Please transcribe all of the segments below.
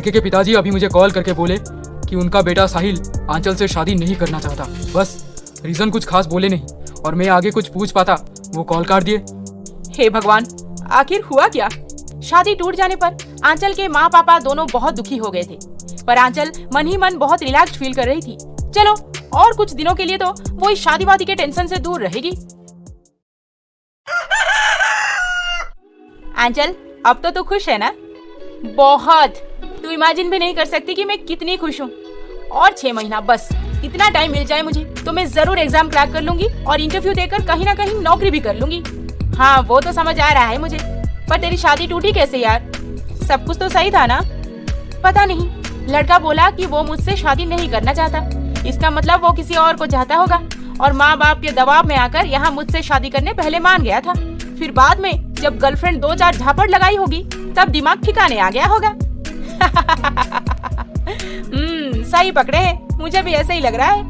लड़के के पिताजी अभी मुझे कॉल करके बोले कि उनका बेटा साहिल आंचल से शादी नहीं करना चाहता। बस रीजन कुछ खास बोले नहीं और मैं आगे कुछ पूछ पाता वो कॉल काट दिए। हे भगवान, आखिर हुआ क्या? शादी टूट जाने पर आंचल के माँ पापा दोनों बहुत दुखी हो गए थे, पर आंचल मन ही मन बहुत रिलैक्स फील कर रही थी। चलो और कुछ दिनों के लिए तो वो इस शादी वादी के टेंशन से दूर रहेगी। आंचल, अब तो तू खुश है ना? बहुत। तू इमेजिन भी नहीं कर सकती कि मैं कितनी खुश हूँ। और 6 महीना, बस इतना टाइम मिल जाए मुझे तो मैं जरूर एग्जाम क्रैक कर लूंगी और इंटरव्यू देकर कहीं ना कहीं नौकरी भी कर लूंगी। हाँ, वो तो समझ आ रहा है मुझे, पर तेरी शादी टूटी कैसे यार? सब कुछ तो सही था ना? पता नहीं, लड़का बोला कि वो मुझसे शादी नहीं करना चाहता। इसका मतलब वो किसी और को चाहता होगा और माँ बाप के दबाव में आकर यहाँ मुझसे शादी करने पहले मान गया था। फिर बाद में जब गर्लफ्रेंड 2-4 झापड़ लगाई होगी तब दिमाग ठिकाने आ गया होगा। सही पकड़े हैं, मुझे भी ऐसा ही लग रहा है।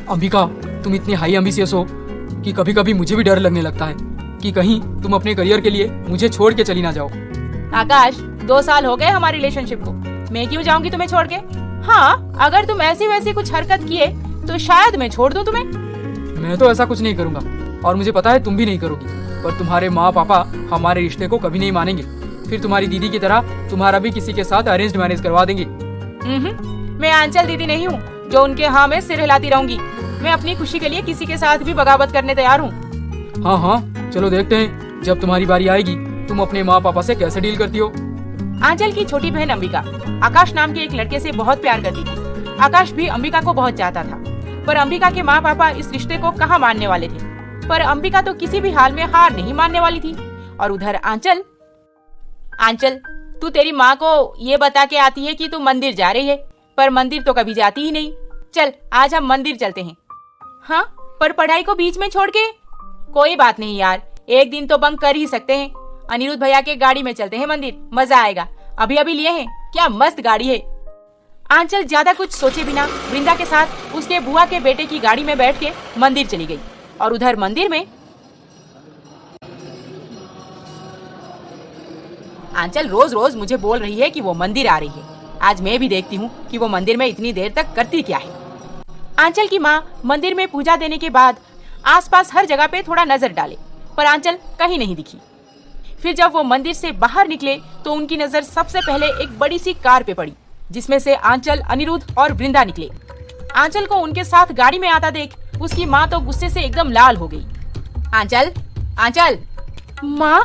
अंबिका, तुम इतनी हाई एम्बिशियस हो कि कभी कभी मुझे भी डर लगने लगता है कि कहीं तुम अपने करियर के लिए मुझे छोड़ के चली ना जाओ। आकाश, 2 साल हो गए हमारे रिलेशनशिप को, मैं क्यों जाऊंगी तुम्हें छोड़ के? हाँ, अगर तुम ऐसी वैसी कुछ हरकत किए तो शायद मैं छोड़ दूं तुम्हें। मैं तो ऐसा कुछ नहीं करूंगा और मुझे पता है तुम भी नहीं करोगी, पर तुम्हारे माँ पापा हमारे रिश्ते को कभी नहीं मानेंगे। फिर तुम्हारी दीदी की तरह तुम्हारा भी किसी के साथ अरेंज्ड मैरिज करवा देंगे। मैं आंचल दीदी नहीं हूँ जो उनके हाँ में सिर हिलाती रहूंगी। मैं अपनी खुशी के लिए किसी के साथ भी बगावत करने तैयार हूँ। हाँ हाँ, चलो देखते हैं जब तुम्हारी बारी आएगी तुम अपने माँ पापा से कैसे डील करती हो। आंचल की छोटी बहन अंबिका आकाश नाम के एक लड़के से बहुत प्यार करती थी। आकाश भी अंबिका को बहुत चाहता था, पर अंबिका के माँ पापा इस रिश्ते को कहाँ मानने वाले थे। पर अंबिका तो किसी भी हाल में हार नहीं मानने वाली थी। और उधर आंचल, तू तेरी माँ को ये बता के आती है कि तू मंदिर जा रही है, पर मंदिर तो कभी जाती ही नहीं। चल आज हम मंदिर चलते हैं। हाँ, पर पढ़ाई को बीच में छोड़ के? कोई बात नहीं यार, एक दिन तो बंक कर ही सकते हैं। अनिरुद्ध भैया के गाड़ी में चलते हैं मंदिर, मजा आएगा। अभी लिए हैं, क्या मस्त गाड़ी है। आंचल ज्यादा कुछ सोचे बिना वृंदा के साथ उसके बुआ के बेटे की गाड़ी में बैठ के मंदिर चली गई। और उधर मंदिर में आंचल रोज रोज मुझे बोल रही है कि वो मंदिर आ रही है। आज मैं भी देखती हूँ कि वो मंदिर में इतनी देर तक करती क्या है। आंचल की माँ मंदिर में पूजा देने के बाद आसपास हर जगह पे थोड़ा नजर डाले, पर आंचल कहीं नहीं दिखी। फिर जब वो मंदिर से बाहर निकले तो उनकी नजर सबसे पहले एक बड़ी सी कार पे पड़ी, जिसमें से आंचल, अनिरुद्ध और वृंदा निकले। आंचल को उनके साथ गाड़ी में आता देख उसकी माँ तो गुस्से से एकदम लाल हो गई। आंचल, माँ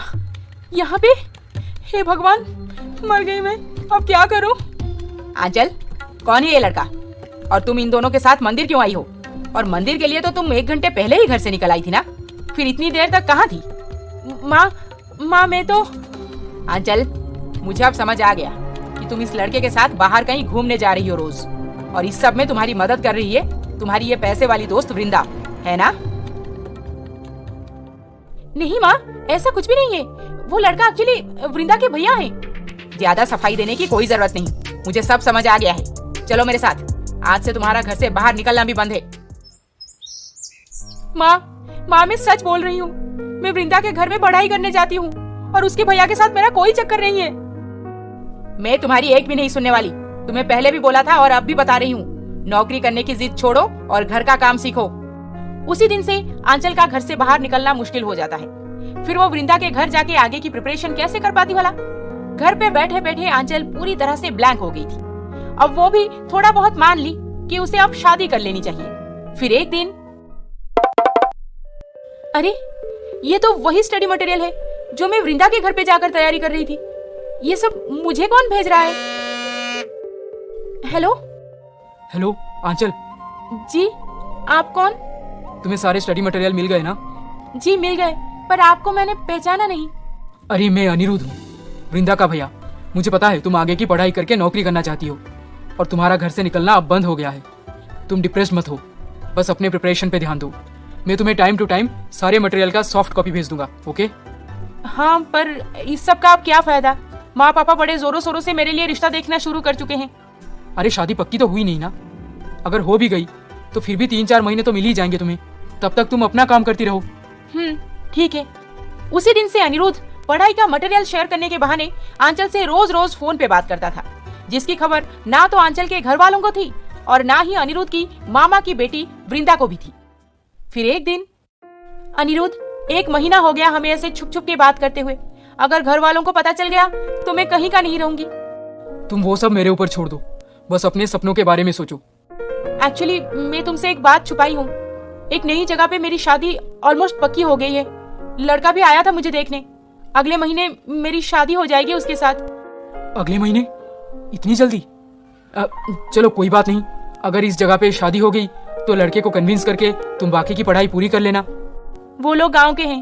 यहाँ पे? हे भगवान, मर गई मैं, अब क्या करूँ? आंचल, कौन है ये लड़का? और तुम इन दोनों के साथ मंदिर क्यों आई हो? और मंदिर के लिए तो तुम 1 घंटे पहले ही घर से निकल आई थी ना, फिर इतनी देर तक कहाँ थी? माँ मैं तो। आंचल, मुझे अब समझ आ गया कि तुम इस लड़के के साथ बाहर कहीं घूमने जा रही हो रोज, और इस सब में तुम्हारी मदद कर रही है तुम्हारी ये पैसे वाली दोस्त वृंदा, है ना? नहीं माँ, ऐसा कुछ भी नहीं है। वो लड़का एक्चुअली वृंदा के भैया हैं। ज्यादा सफाई देने की कोई जरूरत नहीं, मुझे सब समझ आ गया है। चलो मेरे साथ, आज से तुम्हारा घर से बाहर निकलना भी बंद है। माँ मैं सच बोल रही हूँ, मैं वृंदा के घर में पढ़ाई करने जाती हूँ और उसके भैया के साथ मेरा कोई चक्कर नहीं है। मैं तुम्हारी एक भी नहीं सुनने वाली, तुम्हें पहले भी बोला था और अब भी बता रही हूँ, नौकरी करने की जिद छोड़ो और घर का काम सीखो। उसी दिन से आंचल का घर से बाहर निकलना मुश्किल हो जाता है। फिर वो वृंदा के घर जाके आगे की प्रिपरेशन कैसे कर पाती भला? घर पे बैठे बैठे आंचल पूरी तरह से ब्लैंक हो गई थी। अब वो भी थोड़ा बहुत मान ली कि उसे अब शादी कर लेनी चाहिए। फिर एक दिन, अरे ये तो वही स्टडी मटेरियल है जो मैं वृंदा के घर पे जाकर तैयारी कर रही थी। ये सब मुझे कौन भेज रहा है? हेलो आंचल। जी, आप कौन? तुम्हें सारे स्टडी मटेरियल मिल गए ना? जी मिल गए, पर आपको मैंने पहचाना नहीं। अरे मैं अनिरुद्ध हूँ, वृंदा का भैया। मुझे पता है तुम आगे की पढ़ाई करके नौकरी करना चाहती हो और तुम्हारा घर से निकलना अब बंद हो गया है। तुम डिप्रेस्ड मत हो, बस अपने प्रिपरेशन पे ध्यान दो। मैं तुम्हें टाइम टू टाइम सारे मटेरियल का सॉफ्ट कॉपी भेज दूंगा, ओके? हाँ, पर इस सब का अब क्या फायदा? माँ पापा बड़े जोरों शोरों से मेरे लिए रिश्ता देखना शुरू कर चुके हैं। अरे शादी पक्की तो हुई नहीं ना, अगर हो भी गई तो फिर भी 3-4 महीने तो मिल ही जाएंगे तुम्हें। तब तक तुम अपना काम करती रहो। ठीक है। उसी दिन से अनिरुद्ध पढ़ाई का मटेरियल शेयर करने के बहाने आंचल से रोज रोज फोन पे बात करता था, जिसकी खबर ना तो आंचल के घर वालों को थी और ना ही अनिरुद्ध की मामा की बेटी वृंदा को भी थी। फिर एक दिन, अनिरुद्ध, 1 महीना हो गया हमें ऐसे छुप छुप के बात करते हुए। अगर घर वालों को पता चल गया तो मैं कहीं का नहीं रहूंगी। तुम वो सब मेरे ऊपर छोड़ दो, बस अपने सपनों के बारे में सोचो। एक्चुअली मैं तुमसे एक बात छुपाई हूँ। एक नई जगह पे मेरी शादी ऑलमोस्ट पक्की हो गई है। लड़का भी आया था मुझे देखने। अगले महीने मेरी शादी हो जाएगी उसके साथ। अगले महीने? इतनी जल्दी? चलो कोई बात नहीं, अगर इस जगह पे शादी हो गई तो लड़के को कन्विंस करके तुम बाकी की पढ़ाई पूरी कर लेना। वो लोग गांव के हैं,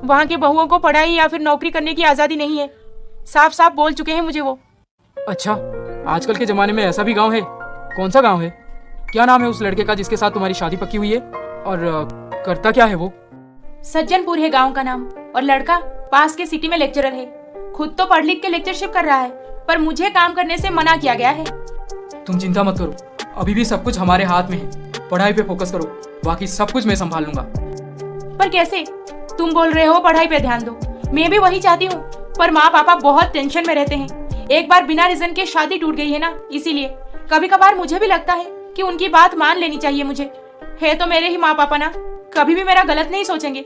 वहाँ के बहुओं को पढ़ाई या फिर नौकरी करने की आजादी नहीं है। साफ साफ बोल चुके हैं मुझे वो। अच्छा, आजकल के जमाने में ऐसा भी गांव है? कौन सा गांव है? क्या नाम है उस लड़के का जिसके साथ तुम्हारी शादी पक्की हुई है? और करता क्या है वो? सज्जनपुर है गांव का नाम, और लड़का पास के सिटी में लेक्चरर है। खुद तो पढ़ लिख के लेक्चरशिप कर रहा है, पर मुझे काम करने से मना किया गया है। तुम चिंता मत करो, अभी भी सब कुछ हमारे हाथ में है। पढ़ाई पे फोकस करो, बाकी सब कुछ मैं संभाल लूंगा। पर कैसे? तुम बोल रहे हो पढ़ाई पे ध्यान दो, मैं भी वही चाहती हूँ, पर माँ पापा बहुत टेंशन में रहते हैं। एक बार बिना रीजन के शादी टूट गई है ना, इसीलिए कभी कभार मुझे भी लगता है कि उनकी बात मान लेनी चाहिए मुझे। है तो मेरे ही माँ पापा ना, कभी भी मेरा गलत नहीं सोचेंगे।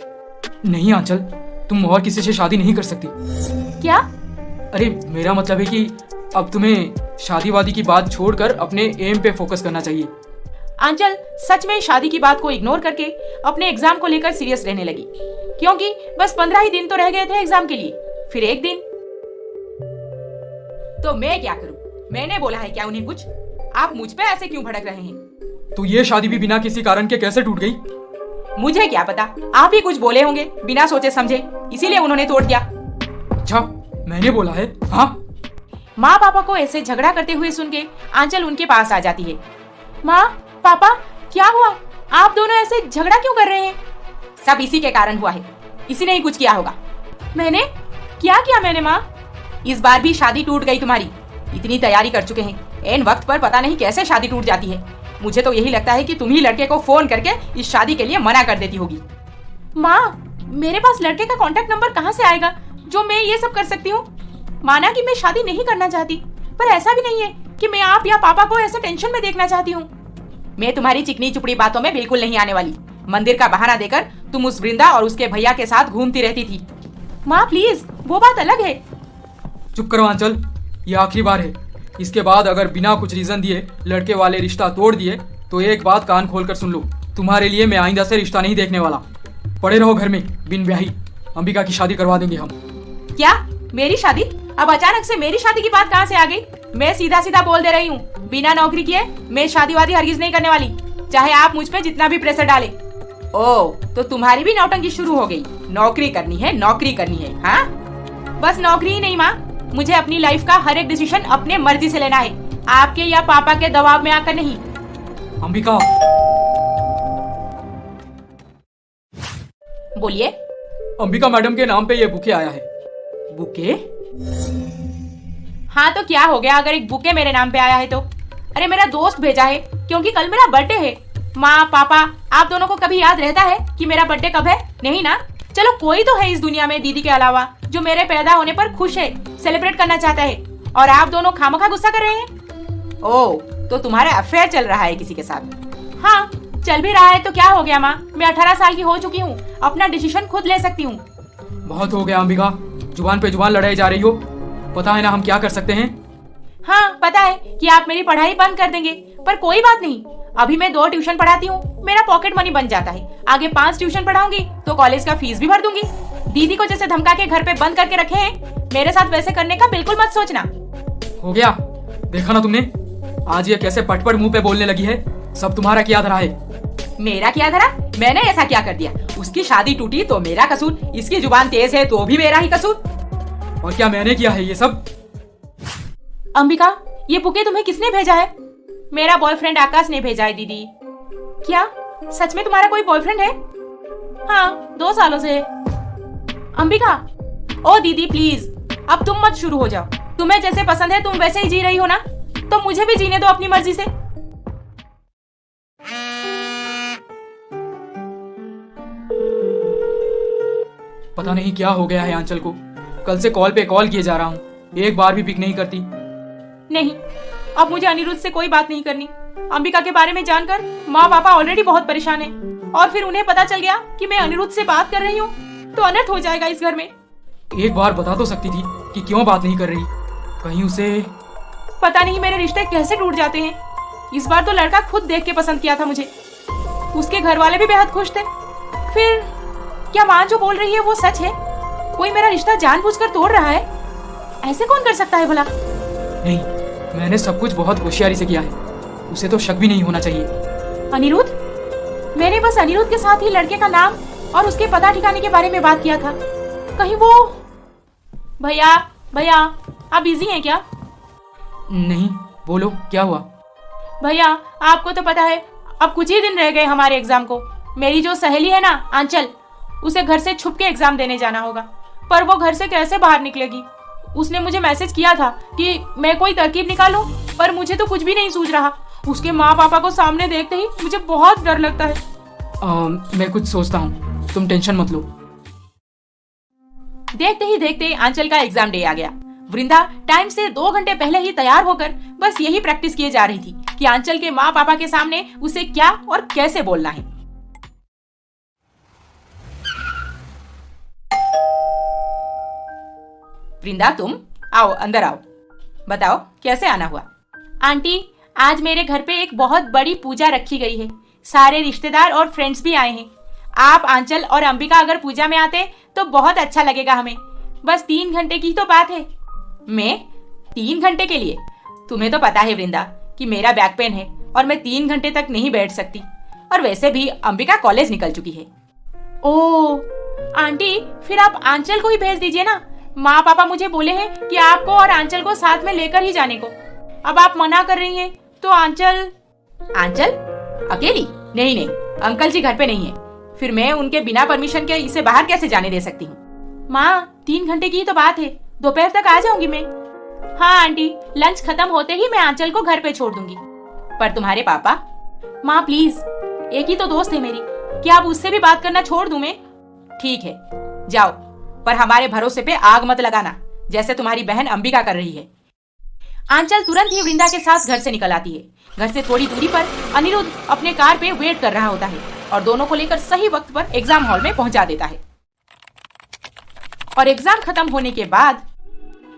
नहीं आंचल, तुम और किसी से शादी नहीं कर सकती। क्या? अरे मेरा मतलब है कि अब तुम्हें शादी वादी की बात छोड़कर अपने एम पे फोकस करना चाहिए। आंचल सच में शादी की बात को इग्नोर करके अपने एग्जाम को लेकर सीरियस रहने लगी, क्योंकि बस 15 ही दिन तो रह गए थे एग्जाम के लिए। फिर एक दिन, तो मैं क्या करूं? मैंने बोला है क्या उन्हें कुछ? आप मुझ पे ऐसे क्यों भड़क रहे हैं? तो ये शादी भी बिना किसी कारण के कैसे टूट गई? मुझे क्या पता, आप ही कुछ बोले होंगे बिना सोचे समझे, इसीलिए उन्होंने तोड़ दिया। अच्छा, मैंने बोला है? हाँ। माँ पापा को ऐसे झगड़ा करते हुए सुन के आंचल उनके पास आ जाती है। माँ पापा, क्या हुआ? आप दोनों ऐसे झगड़ा क्यों कर रहे हैं? सब इसी के कारण हुआ है, इसी ने ही कुछ किया होगा। मैंने क्या किया? मैंने माँ, इस बार भी शादी टूट गई तुम्हारी। इतनी तैयारी कर चुके हैं, एन वक्त पर पता नहीं कैसे शादी टूट जाती है। मुझे तो यही लगता है कि तुम ही लड़के को फोन करके इस शादी के लिए मना कर देती होगी। माँ, मेरे पास लड़के का कांटेक्ट नंबर कहाँ से आएगा जो मैं ये सब कर सकती हूँ? माना कि मैं शादी नहीं करना चाहती, पर ऐसा भी नहीं है कि मैं आप या पापा को ऐसे टेंशन में देखना चाहती हूँ। मैं तुम्हारी चिकनी चुपड़ी बातों में बिल्कुल नहीं आने वाली। मंदिर का बहाना देकर तुम उस वृंदा और उसके भैया के साथ घूमती रहती थी। माँ प्लीज, वो बात अलग है। चुप करो आंचल, ये आखिरी बार है। इसके बाद अगर बिना कुछ रीजन दिए लड़के वाले रिश्ता तोड़ दिए तो एक बात कान खोल कर सुन लो, तुम्हारे लिए मैं आइंदा से रिश्ता नहीं देखने वाला। पड़े रहो घर में बिन ब्याही, अंबिका की शादी करवा देंगे हम। क्या? मेरी शादी? अब अचानक से मेरी शादी की बात कहाँ से आ गई? मैं सीधा सीधा बोल दे रही हूँ, बिना नौकरी किए मैं शादी वादी हरगिज नहीं करने वाली, चाहे आप मुझ पे जितना भी प्रेशर डाले। ओ, तो तुम्हारी भी नौटंकी शुरू हो गई। नौकरी करनी है, नौकरी करनी है। हाँ, बस नौकरी ही नहीं माँ, मुझे अपनी लाइफ का हर एक डिसीजन अपने मर्जी से लेना है, आपके या पापा के दबाव में आकर नहीं। अंबिका, बोलिए। अंबिका मैडम के नाम पे ये बुके आया है। बुके? हाँ तो क्या हो गया अगर एक बुके मेरे नाम पे आया है तो? अरे मेरा दोस्त भेजा है, क्योंकि कल मेरा बर्थडे है। माँ पापा, आप दोनों को कभी याद रहता है कि मेरा बर्थडे कब है? नहीं ना? चलो कोई तो है इस दुनिया में दीदी के अलावा जो मेरे पैदा होने पर खुश है, सेलिब्रेट करना चाहता है, और आप दोनों खामखा गुस्सा कर रहे हैं। ओह, तो तुम्हारा अफेयर चल रहा है किसी के साथ? हाँ, चल भी रहा है तो क्या हो गया माँ, मैं 18 साल की हो चुकी हूँ, अपना डिसीजन खुद ले सकती हूँ। बहुत हो गया अंबिका, जुबान पे जुबान लड़ाई जा रही हो। पता है ना हम क्या कर सकते हैं? हाँ पता है कि आप मेरी पढ़ाई बंद कर देंगे, पर कोई बात नहीं, अभी मैं 2 ट्यूशन पढ़ाती हूँ, मेरा पॉकेट मनी बन जाता है। आगे 5 ट्यूशन पढ़ाऊंगी तो कॉलेज का फीस भी भर दूंगी। दीदी को जैसे धमका के घर पे बंद करके रखे हैं, मेरे साथ वैसे करने का बिल्कुल मत सोचना। हो गया, देखा ना तुमने, आज ये कैसे पटपट मुंह पे बोलने लगी है। सब तुम्हारा क्या धरा है? मेरा क्या धरा? मैंने ऐसा क्या कर दिया? उसकी शादी टूटी तो मेरा कसूर, इसकी जुबान तेज है तो भी मेरा ही कसूर। और क्या मैंने किया है ये सब? अंबिका, ये बुके तुम्हें किसने भेजा है? मेरा बॉयफ्रेंड आकाश ने भेजा है दीदी। क्या सच में तुम्हारा कोई बॉयफ्रेंड है? हाँ, 2 सालों से है। अंबिका, ओ दीदी प्लीज, अब तुम मत शुरू हो जाओ। तुम्हें जैसे पसंद है तुम वैसे ही जी रही हो ना, तो मुझे भी जीने दो अपनी मर्जी से। पता नहीं क्या हो गया है आंचल को, कल से कॉल पे कॉल किए जा रहा हूँ, एक बार भी पिक नहीं करती। नहीं, अब मुझे अनिरुद्ध से कोई बात नहीं करनी। अंबिका के बारे में जानकर माँ पापा ऑलरेडी बहुत परेशान हैं, और फिर उन्हें पता चल गया कि मैं अनिरुद्ध से बात कर रही हूँ तो अनर्थ हो जाएगा इस घर में। एक बार बता तो सकती थी कि क्यों बात नहीं कर रही। कहीं उसे पता नहीं मेरे रिश्ते कैसे टूट जाते हैं। इस बार तो लड़का खुद देख के पसंद किया था मुझे, उसके घर वाले भी बेहद खुश थे। फिर क्या माँ जो बोल रही है वो सच है? कोई मेरा रिश्ता जानबूझकर तोड़ रहा है? ऐसे कौन कर सकता है भला? नहीं, मैंने सब कुछ बहुत होशियारी से किया है, उसे तो शक भी नहीं होना चाहिए। अनिरुद्ध? मैंने बस अनिरुद्ध के साथ ही लड़के का नाम और उसके पता ठिकाने के बारे में बात किया था। कहीं वो... भैया भैया, आप बिजी हैं क्या? नहीं, बोलो क्या हुआ? भैया, आपको तो पता है अब कुछ ही दिन रह गए हमारे एग्जाम को। मेरी जो सहेली है ना आंचल, उसे घर से छुप के एग्जाम देने जाना होगा, पर वो घर से कैसे बाहर निकलेगी? उसने मुझे मैसेज किया था कि मैं कोई तरकीब निकालूं, पर मुझे तो कुछ भी नहीं सूझ रहा। उसके माँ पापा को सामने देखते ही मुझे बहुत डर लगता है। मैं कुछ सोचता हूँ, तुम टेंशन मत लो। देखते ही देखते आंचल का एग्जाम डे आ गया। वृंदा टाइम से 2 घंटे पहले ही तैयार होकर बस यही प्रैक्टिस किए जा रही थी कि आंचल के माँ पापा के सामने उसे क्या और कैसे बोलना है। वृंदा, तुम आओ, अंदर आओ। बताओ कैसे आना हुआ? आंटी, आज मेरे घर पे एक बहुत बड़ी पूजा रखी गई है। सारे रिश्तेदार और फ्रेंड्स भी आए हैं। आप, आंचल और अंबिका अगर पूजा में आते तो बहुत अच्छा लगेगा हमें। बस 3 घंटे की तो बात है। मैं 3 घंटे के लिए? तुम्हें तो पता है वृंदा कि मेरा बैक पेन है और मैं 3 घंटे तक नहीं बैठ सकती। और वैसे भी अंबिका कॉलेज निकल चुकी है। ओह आंटी, फिर आप आंचल को ही भेज दीजिए ना। माँ पापा मुझे बोले हैं कि आपको और आंचल को साथ में लेकर ही जाने को। अब आप मना कर रही हैं तो आंचल अकेली? नहीं नहीं, अंकल जी घर पे नहीं है, फिर मैं उनके बिना परमिशन के इसे बाहर कैसे जाने दे सकती हूँ? माँ, 3 घंटे की ही तो बात है, दोपहर तक आ जाऊंगी मैं। हाँ आंटी, लंच खत्म होते ही मैं आंचल को घर पे छोड़ दूंगी। पर तुम्हारे पापा? माँ प्लीज, एक ही तो दोस्त है मेरी, क्या अब उससे भी बात करना छोड़ दूं मैं? ठीक है, जाओ, पर हमारे भरोसे पे आग मत लगाना, जैसे तुम्हारी बहन अंबिका कर रही है। आंचल तुरंत ही वृंदा के साथ घर से निकल आती है। घर से थोड़ी दूरी पर अनिरुद्ध अपने कार पे वेट कर रहा होता है और दोनों को लेकर सही वक्त पर एग्जाम हॉल में पहुंचा देता है। और एग्जाम खत्म होने के बाद,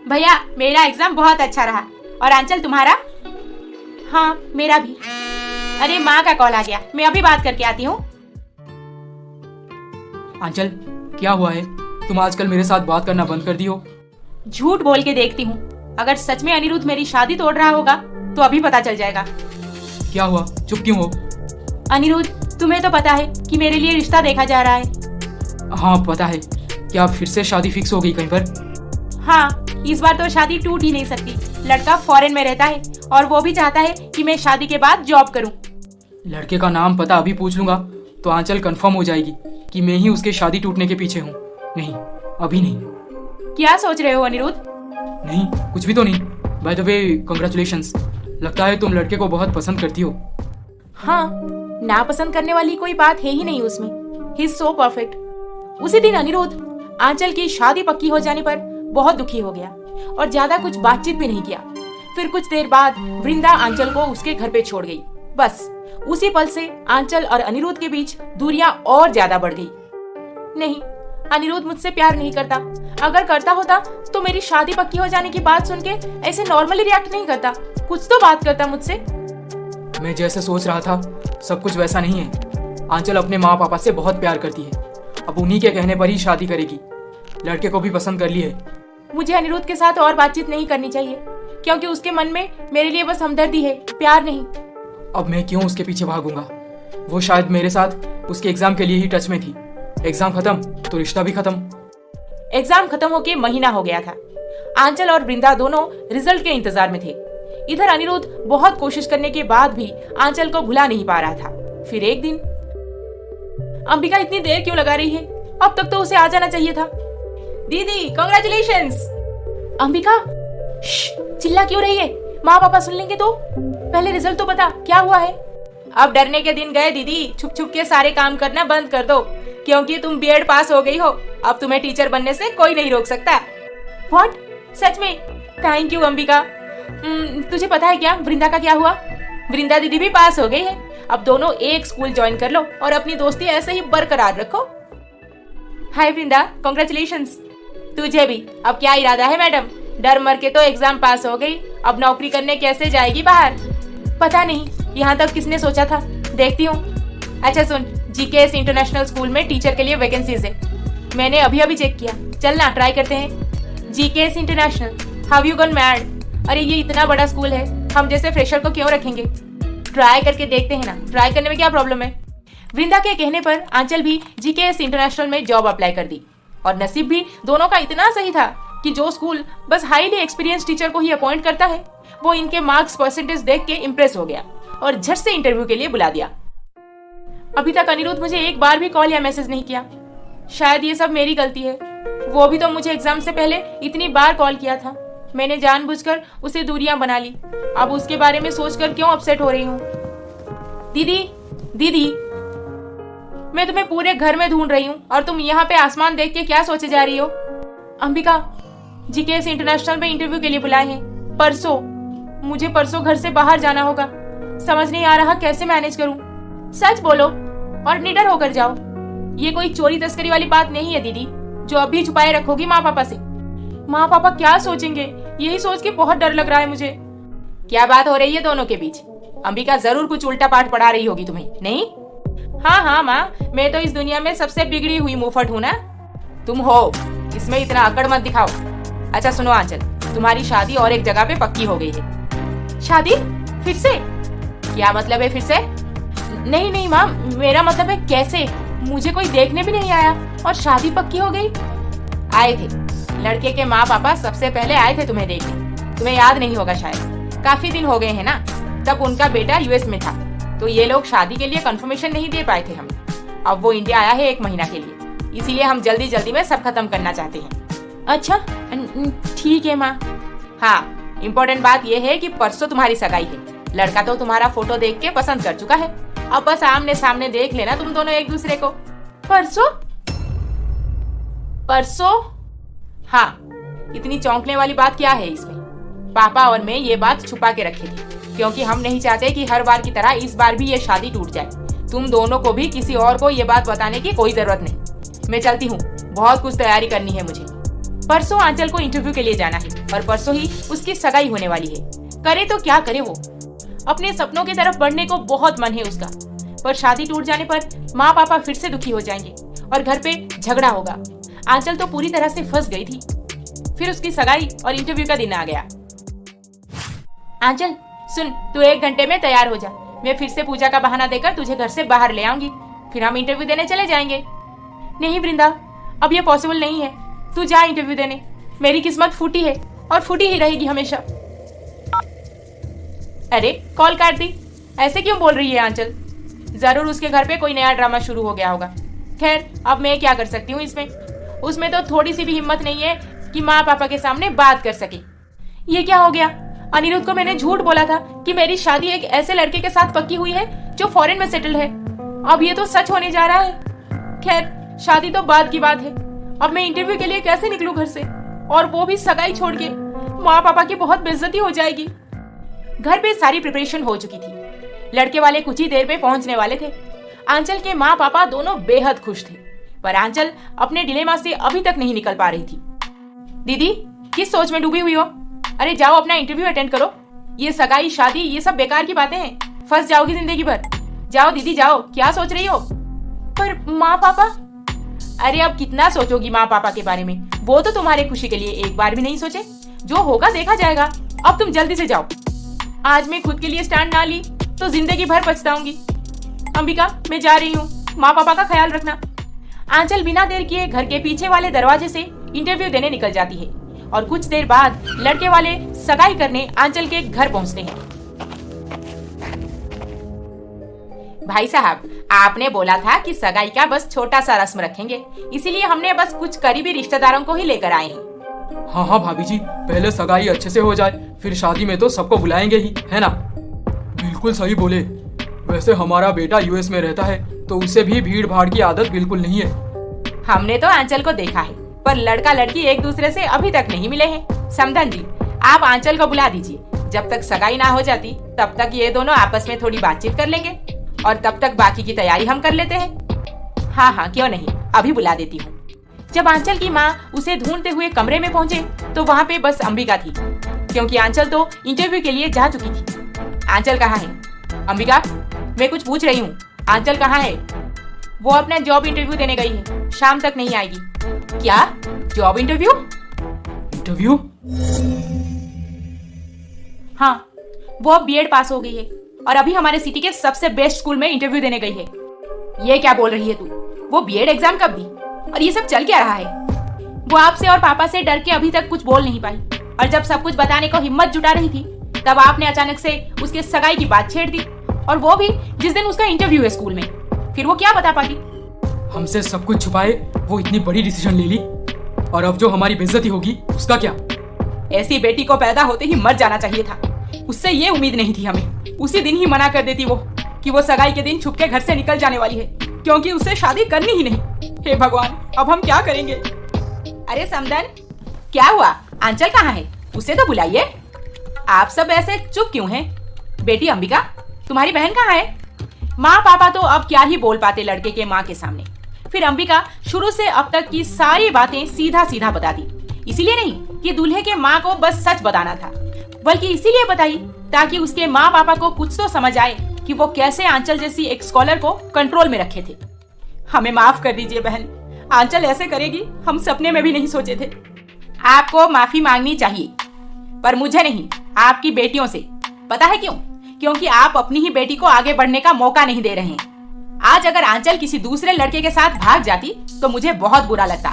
भैया मेरा एग्जाम बहुत अच्छा रहा, और आंचल तुम्हारा? हाँ मेरा भी। अरे माँ का कॉल आ गया, मैं अभी बात करके आती हूँ। आंचल, क्या हुआ है? तुम आजकल मेरे साथ बात करना बंद कर दी हो। झूठ बोल के देखती हूँ, अगर सच में अनिरुद्ध मेरी शादी तोड़ रहा होगा तो अभी पता चल जाएगा। क्या हुआ, चुप क्यों हो? अनिरुद्ध, तुम्हें तो पता है कि मेरे लिए रिश्ता देखा जा रहा है। हाँ पता है। क्या फिर से शादी फिक्स हो गई कहीं पर? हाँ, इस बार तो शादी टूट ही नहीं सकती। लड़का फॉरेन में रहता है और वो भी चाहता है कि मैं शादी के बाद जॉब करूं। लड़के का नाम पता अभी पूछ लूंगा तो आंचल कंफर्म हो जाएगी कि मैं ही उसके शादी टूटने के पीछे हूँ। नहीं, अभी नहीं। क्या सोच रहे हो अनिरुद्ध? नहीं, कुछ भी तो नहीं। By the way, congratulations. लगता है तुम लड़के को बहुत पसंद करती हो। हाँ, नापसंद करने वाली कोई बात है ही नहीं उसमें। He is so perfect. उसी दिन अनिरुद्ध आंचल की शादी पक्की हो जाने पर बहुत दुखी हो गया और ज्यादा कुछ बातचीत भी नहीं किया। फिर कुछ देर बाद वृंदा आंचल को उसके घर पे छोड़ गई। बस उसी पल से आंचल और अनिरुद्ध के बीच दूरियां और ज्यादा बढ़ गई। नहीं, अनिरुद्ध मुझसे प्यार नहीं करता। अगर करता होता तो मेरी शादी पक्की हो जाने की बात सुन के ऐसे नॉर्मली रिएक्ट नहीं करता, कुछ तो बात करता मुझसे। मैं जैसे सोच रहा था सब कुछ वैसा नहीं है। आंचल अपने माँ पापा से बहुत प्यार करती है, अब उन्हीं के कहने पर ही शादी करेगी। लड़के को भी पसंद कर ली है। मुझे अनिरुद्ध के साथ और बातचीत नहीं करनी चाहिए, क्योंकि उसके मन में मेरे लिए बस हमदर्दी है, प्यार नहीं। अब मैं क्यों उसके पीछे भागूंगा? वो शायद मेरे साथ उसके एग्जाम के लिए ही टच में थी। एग्जाम खत्म तो रिश्ता भी खत्म। एग्जाम खत्म होके महीना हो गया था। आंचल और वृंदा दोनों रिजल्ट के इंतजार में थे। इधर अनिरुद्ध बहुत कोशिश करने के बाद भी आंचल को भुला नहीं पा रहा था। फिर एक दिन, अंबिका इतनी देर क्यों लगा रही है? अब तक तो उसे आ जाना चाहिए था। दीदी कांग्रेचुलेशंस। अंबिका, चिल्ला क्यों रही है? माँ पापा सुन लेंगे तो। पहले रिजल्ट तो बता, क्या हुआ है? अब डरने के दिन गए दीदी, छुप छुप के सारे काम करना बंद कर दो, क्योंकि तुम बीएड पास हो गई हो। अब तुम्हें टीचर बनने से कोई नहीं रोक सकता। व्हाट? सच में? Thank you Ambika. तुझे पता है क्या वृंदा का क्या हुआ? वृंदा दीदी भी पास हो गई है। अब दोनों एक स्कूल ज्वाइन कर लो और अपनी दोस्ती ऐसे ही बरकरार रखो। हाय वृंदा, कॉन्ग्रेचुलेशंस। तुझे भी। अब क्या इरादा है मैडम? डर मर के तो एग्जाम पास हो गई, अब नौकरी करने कैसे जाएगी बाहर? पता नहीं, यहाँ तक किसने सोचा था, देखती हूँ। अच्छा सुन, जीकेएस इंटरनेशनल स्कूल में टीचर के लिए वैकेंसीज है। मैंने अभी अभी चेक किया, चल ना ट्राई करते हैं। GKS international, how you gone mad? अरे ये इतना बड़ा स्कूल है, हम जैसे फ्रेशर को क्यों रखेंगे? ट्राई करके देखते हैं ना, ट्राई करने में क्या प्रॉब्लम है? वृंदा के कहने पर आंचल भी जीकेएस इंटरनेशनल में जॉब अप्लाई कर दी और नसीब भी दोनों का इतना सही था कि जो school bus highly experience teacher को ही अपॉइंट करता है, वो इनके मार्क्स परसेंटेज देख के इम्प्रेस हो गया और झट से इंटरव्यू के लिए बुला दिया। अभी तक अनिरुद्ध मुझे एक बार भी कॉल या मैसेज नहीं किया। शायद ये सब मेरी गलती है। वो भी तो मुझे एग्जाम से पहले इतनी बार कॉल किया था। मैंने जानबूझकर उसे दूरियां बना ली। अब उसके बारे में सोचकर क्यों अपसेट हो रही हूँ? दीदी, दीदी, मैं तुम्हें पूरे घर में ढूंढ रही हूँ और तुम यहाँ पे आसमान देख के क्या सोचे जा रही हो? अंबिका, जीकेएस इंटरनेशनल में इंटरव्यू के लिए बुलाए हैं परसों। मुझे परसों घर से बाहर जाना होगा। समझ नहीं आ रहा कैसे मैनेज करूं। सच बोलो और निडर होकर जाओ। ये कोई चोरी तस्करी वाली बात नहीं है दीदी, जो अभी छुपाए रखोगी माँ पापा से। माँ पापा क्या सोचेंगे, यही सोच के बहुत डर लग रहा है मुझे। क्या बात हो रही है दोनों के बीच? अंबिका जरूर कुछ उल्टा पाठ पढ़ा रही होगी तुम्हें, नहीं? हाँ हाँ माँ, मैं तो इस दुनिया में सबसे बिगड़ी हुई मुफट हूँ ना। तुम हो, इसमें इतना अकड़ मत दिखाओ। अच्छा सुनो आंचल, तुम्हारी शादी और एक जगह पे पक्की हो गई है। शादी? फिर से? क्या मतलब है फिर से? नहीं नहीं माँ, मेरा मतलब है कैसे? मुझे कोई देखने भी नहीं आया और शादी पक्की हो गई। आए थे, लड़के के माँ पापा सबसे पहले आए थे तुम्हें देखने। तुम्हें याद नहीं होगा शायद, काफी दिन हो गए हैं ना। तब उनका बेटा यूएस में था, तो ये लोग शादी के लिए कंफर्मेशन नहीं दे पाए थे हमें। अब वो इंडिया आया है 1 महीना के लिए, इसीलिए हम जल्दी जल्दी में सब खत्म करना चाहते हैं। अच्छा ठीक है माँ। हाँ, इम्पोर्टेंट बात यह है कि परसों तुम्हारी सगाई है। लड़का तो तुम्हारा फोटो देख के पसंद कर चुका है। अब बस आमने सामने देख लेना तुम दोनों एक दूसरे को। परसों? परसों? हाँ, इतनी चौंकने वाली बात क्या है इसमें? पापा और मैं ये बात छुपा के रखे थे क्योंकि हम नहीं चाहते कि हर बार की तरह इस बार भी ये शादी टूट जाए। तुम दोनों को भी किसी और को ये बात बताने की कोई जरूरत नहीं। मैं चलती हूँ, बहुत कुछ तैयारी करनी है मुझे। परसों आंचल को इंटरव्यू के लिए जाना है और परसों ही उसकी सगाई होने वाली है। करे तो क्या करे वो? अपने सपनों की तरफ बढ़ने को बहुत मन है उसका, पर शादी टूट जाने पर माँ पापा फिर से दुखी हो जाएंगे और घर पे झगड़ा होगा। आंचल तो पूरी तरह से फंस गई थी। फिर उसकी सगाई और इंटरव्यू का दिन आ गया। आंचल सुन, तू 1 घंटे में तैयार हो जा। मैं फिर से पूजा का बहाना देकर तुझे घर से बाहर ले आऊंगी, फिर हम इंटरव्यू देने चले जाएंगे। नहीं वृंदा, अब ये पॉसिबल नहीं है। तू जा इंटरव्यू देने। मेरी किस्मत फूटी है और फूटी ही रहेगी हमेशा। अरे कॉल काट दी। ऐसे क्यों बोल रही है आंचल? जरूर उसके घर पे कोई नया ड्रामा शुरू हो गया होगा। खैर, अब मैं क्या कर सकती हूँ इसमें? उसमें तो थोड़ी सी भी हिम्मत नहीं है कि माँ पापा के सामने बात कर सके। ये क्या हो गया? अनिरुद्ध को मैंने झूठ बोला था कि मेरी शादी एक ऐसे लड़के के साथ पक्की हुई है जो फॉरेन में सेटल है। अब ये तो सच होने जा रहा है। खैर, शादी तो बाद की बात है। अब मैं इंटरव्यू के लिए कैसे निकलूं घर से, और वो भी सगाई छोड़ के? माँ पापा की बहुत बेइज्जती हो जाएगी। घर पे सारी प्रिपरेशन हो चुकी थी। लड़के वाले कुछ ही देर में पहुंचने वाले थे। आंचल के माँ पापा दोनों बेहद खुश थे, पर आंचल अपने डिलेमा से अभी तक नहीं निकल पा रही थी। दीदी, किस सोच में डूबी हुई हो? अरे जाओ अपना इंटरव्यू अटेंड करो। ये सगाई शादी ये सब बेकार की बातें हैं, फंस जाओगी जिंदगी भर। जाओ दीदी जाओ, क्या सोच रही हो? पर माँ पापा? अरे अब कितना सोचोगी माँ पापा के बारे में? वो तो तुम्हारे खुशी के लिए एक बार भी नहीं सोचे। जो होगा देखा जाएगा। अब तुम जल्दी से जाओ। आज मैं खुद के लिए स्टैंड ना ली तो जिंदगी भर पछताऊंगी। अंबिका, मैं जा रही हूँ, माँ पापा का ख्याल रखना। आंचल बिना देर किए घर के पीछे वाले दरवाजे से इंटरव्यू देने निकल जाती है और कुछ देर बाद लड़के वाले सगाई करने आंचल के घर पहुंचते हैं। भाई साहब, आपने बोला था कि सगाई का बस छोटा सा रस्म रखेंगे, इसीलिए हमने बस कुछ करीबी रिश्तेदारों को ही लेकर आए हैं। हाँ हाँ भाभी जी, पहले सगाई अच्छे से हो जाए, फिर शादी में तो सबको बुलाएंगे ही, है ना? बिल्कुल सही बोले। वैसे हमारा बेटा यूएस में रहता है, तो उसे भी भीड़ भाड़ की आदत बिल्कुल नहीं है। हमने तो आंचल को देखा है, पर लड़का लड़की एक दूसरे से अभी तक नहीं मिले हैं। समधन जी, आप आंचल को बुला दीजिए। जब तक सगाई ना हो जाती तब तक ये दोनों आपस में थोड़ी बातचीत कर लेंगे और तब तक बाकी की तैयारी हम कर लेते हैं। हाँ हाँ, क्यों नहीं, अभी बुला देती हूँ। जब आंचल की माँ उसे ढूंढते हुए कमरे में पहुंचे तो वहाँ पे बस अंबिका थी, क्योंकि आंचल तो इंटरव्यू के लिए जा चुकी थी। आंचल कहाँ है? अंबिका, मैं कुछ पूछ रही हूँ, आंचल कहाँ है? वो अपना जॉब इंटरव्यू देने गई है, शाम तक नहीं आएगी। क्या? Job interview? इंटरव्यू? हाँ, वो अब बीएड पास हो गई है और अभी हमारे सिटी के सबसे बेस्ट स्कूल में इंटरव्यू देने गई है। ये क्या बोल रही है तू? वो बीएड एग्जाम कब दी? और ये सब चल क्या रहा है? वो आपसे और पापा से डर के अभी तक कुछ बोल नहीं पाई, और जब सब कुछ बताने को हिम्मत जुटा रही थी तब आपने अचानक से उसके सगाई की बात छेड़ दी, और वो भी जिस दिन उसका इंटरव्यू है स्कूल में। फिर वो क्या बता पाती? हमसे सब कुछ छुपाए वो इतनी बड़ी डिसीजन ले ली, और अब जो हमारी बेइज्जती होगी उसका क्या? ऐसी बेटी को पैदा होते ही मर जाना चाहिए था। उससे ये उम्मीद नहीं थी हमें। उसी दिन ही मना कर देती वो कि वो सगाई के दिन छुपके घर से निकल जाने वाली है, क्योंकि उससे शादी करनी ही नहीं। हे भगवान, अब हम क्या करेंगे? अरे समधन, क्या हुआ? आंचल कहाँ है? उसे तो बुलाइए। आप सब ऐसे चुप क्यों हैं? बेटी अंबिका, तुम्हारी बहन कहाँ है? माँ पापा तो अब क्या ही बोल पाते लड़के के माँ के सामने। फिर अंबिका शुरू से अब तक की सारी बातें सीधा सीधा बता दी। इसीलिए नहीं कि दूल्हे के माँ को बस सच बताना था, बल्कि इसीलिए बताई ताकि उसके माँ पापा को कुछ तो समझ आए कि वो कैसे आंचल जैसी एक स्कॉलर को कंट्रोल में रखे थे। हमें माफ कर दीजिए बहन, आंचल ऐसे करेगी हम सपने में भी नहीं सोचे थे। आपको माफी मांगनी चाहिए, पर मुझे नहीं, आपकी बेटियों से। पता है क्यों? क्योंकि आप अपनी ही बेटी को आगे बढ़ने का मौका नहीं दे रहे हैं। आज अगर आंचल किसी दूसरे लड़के के साथ भाग जाती तो मुझे बहुत बुरा लगता,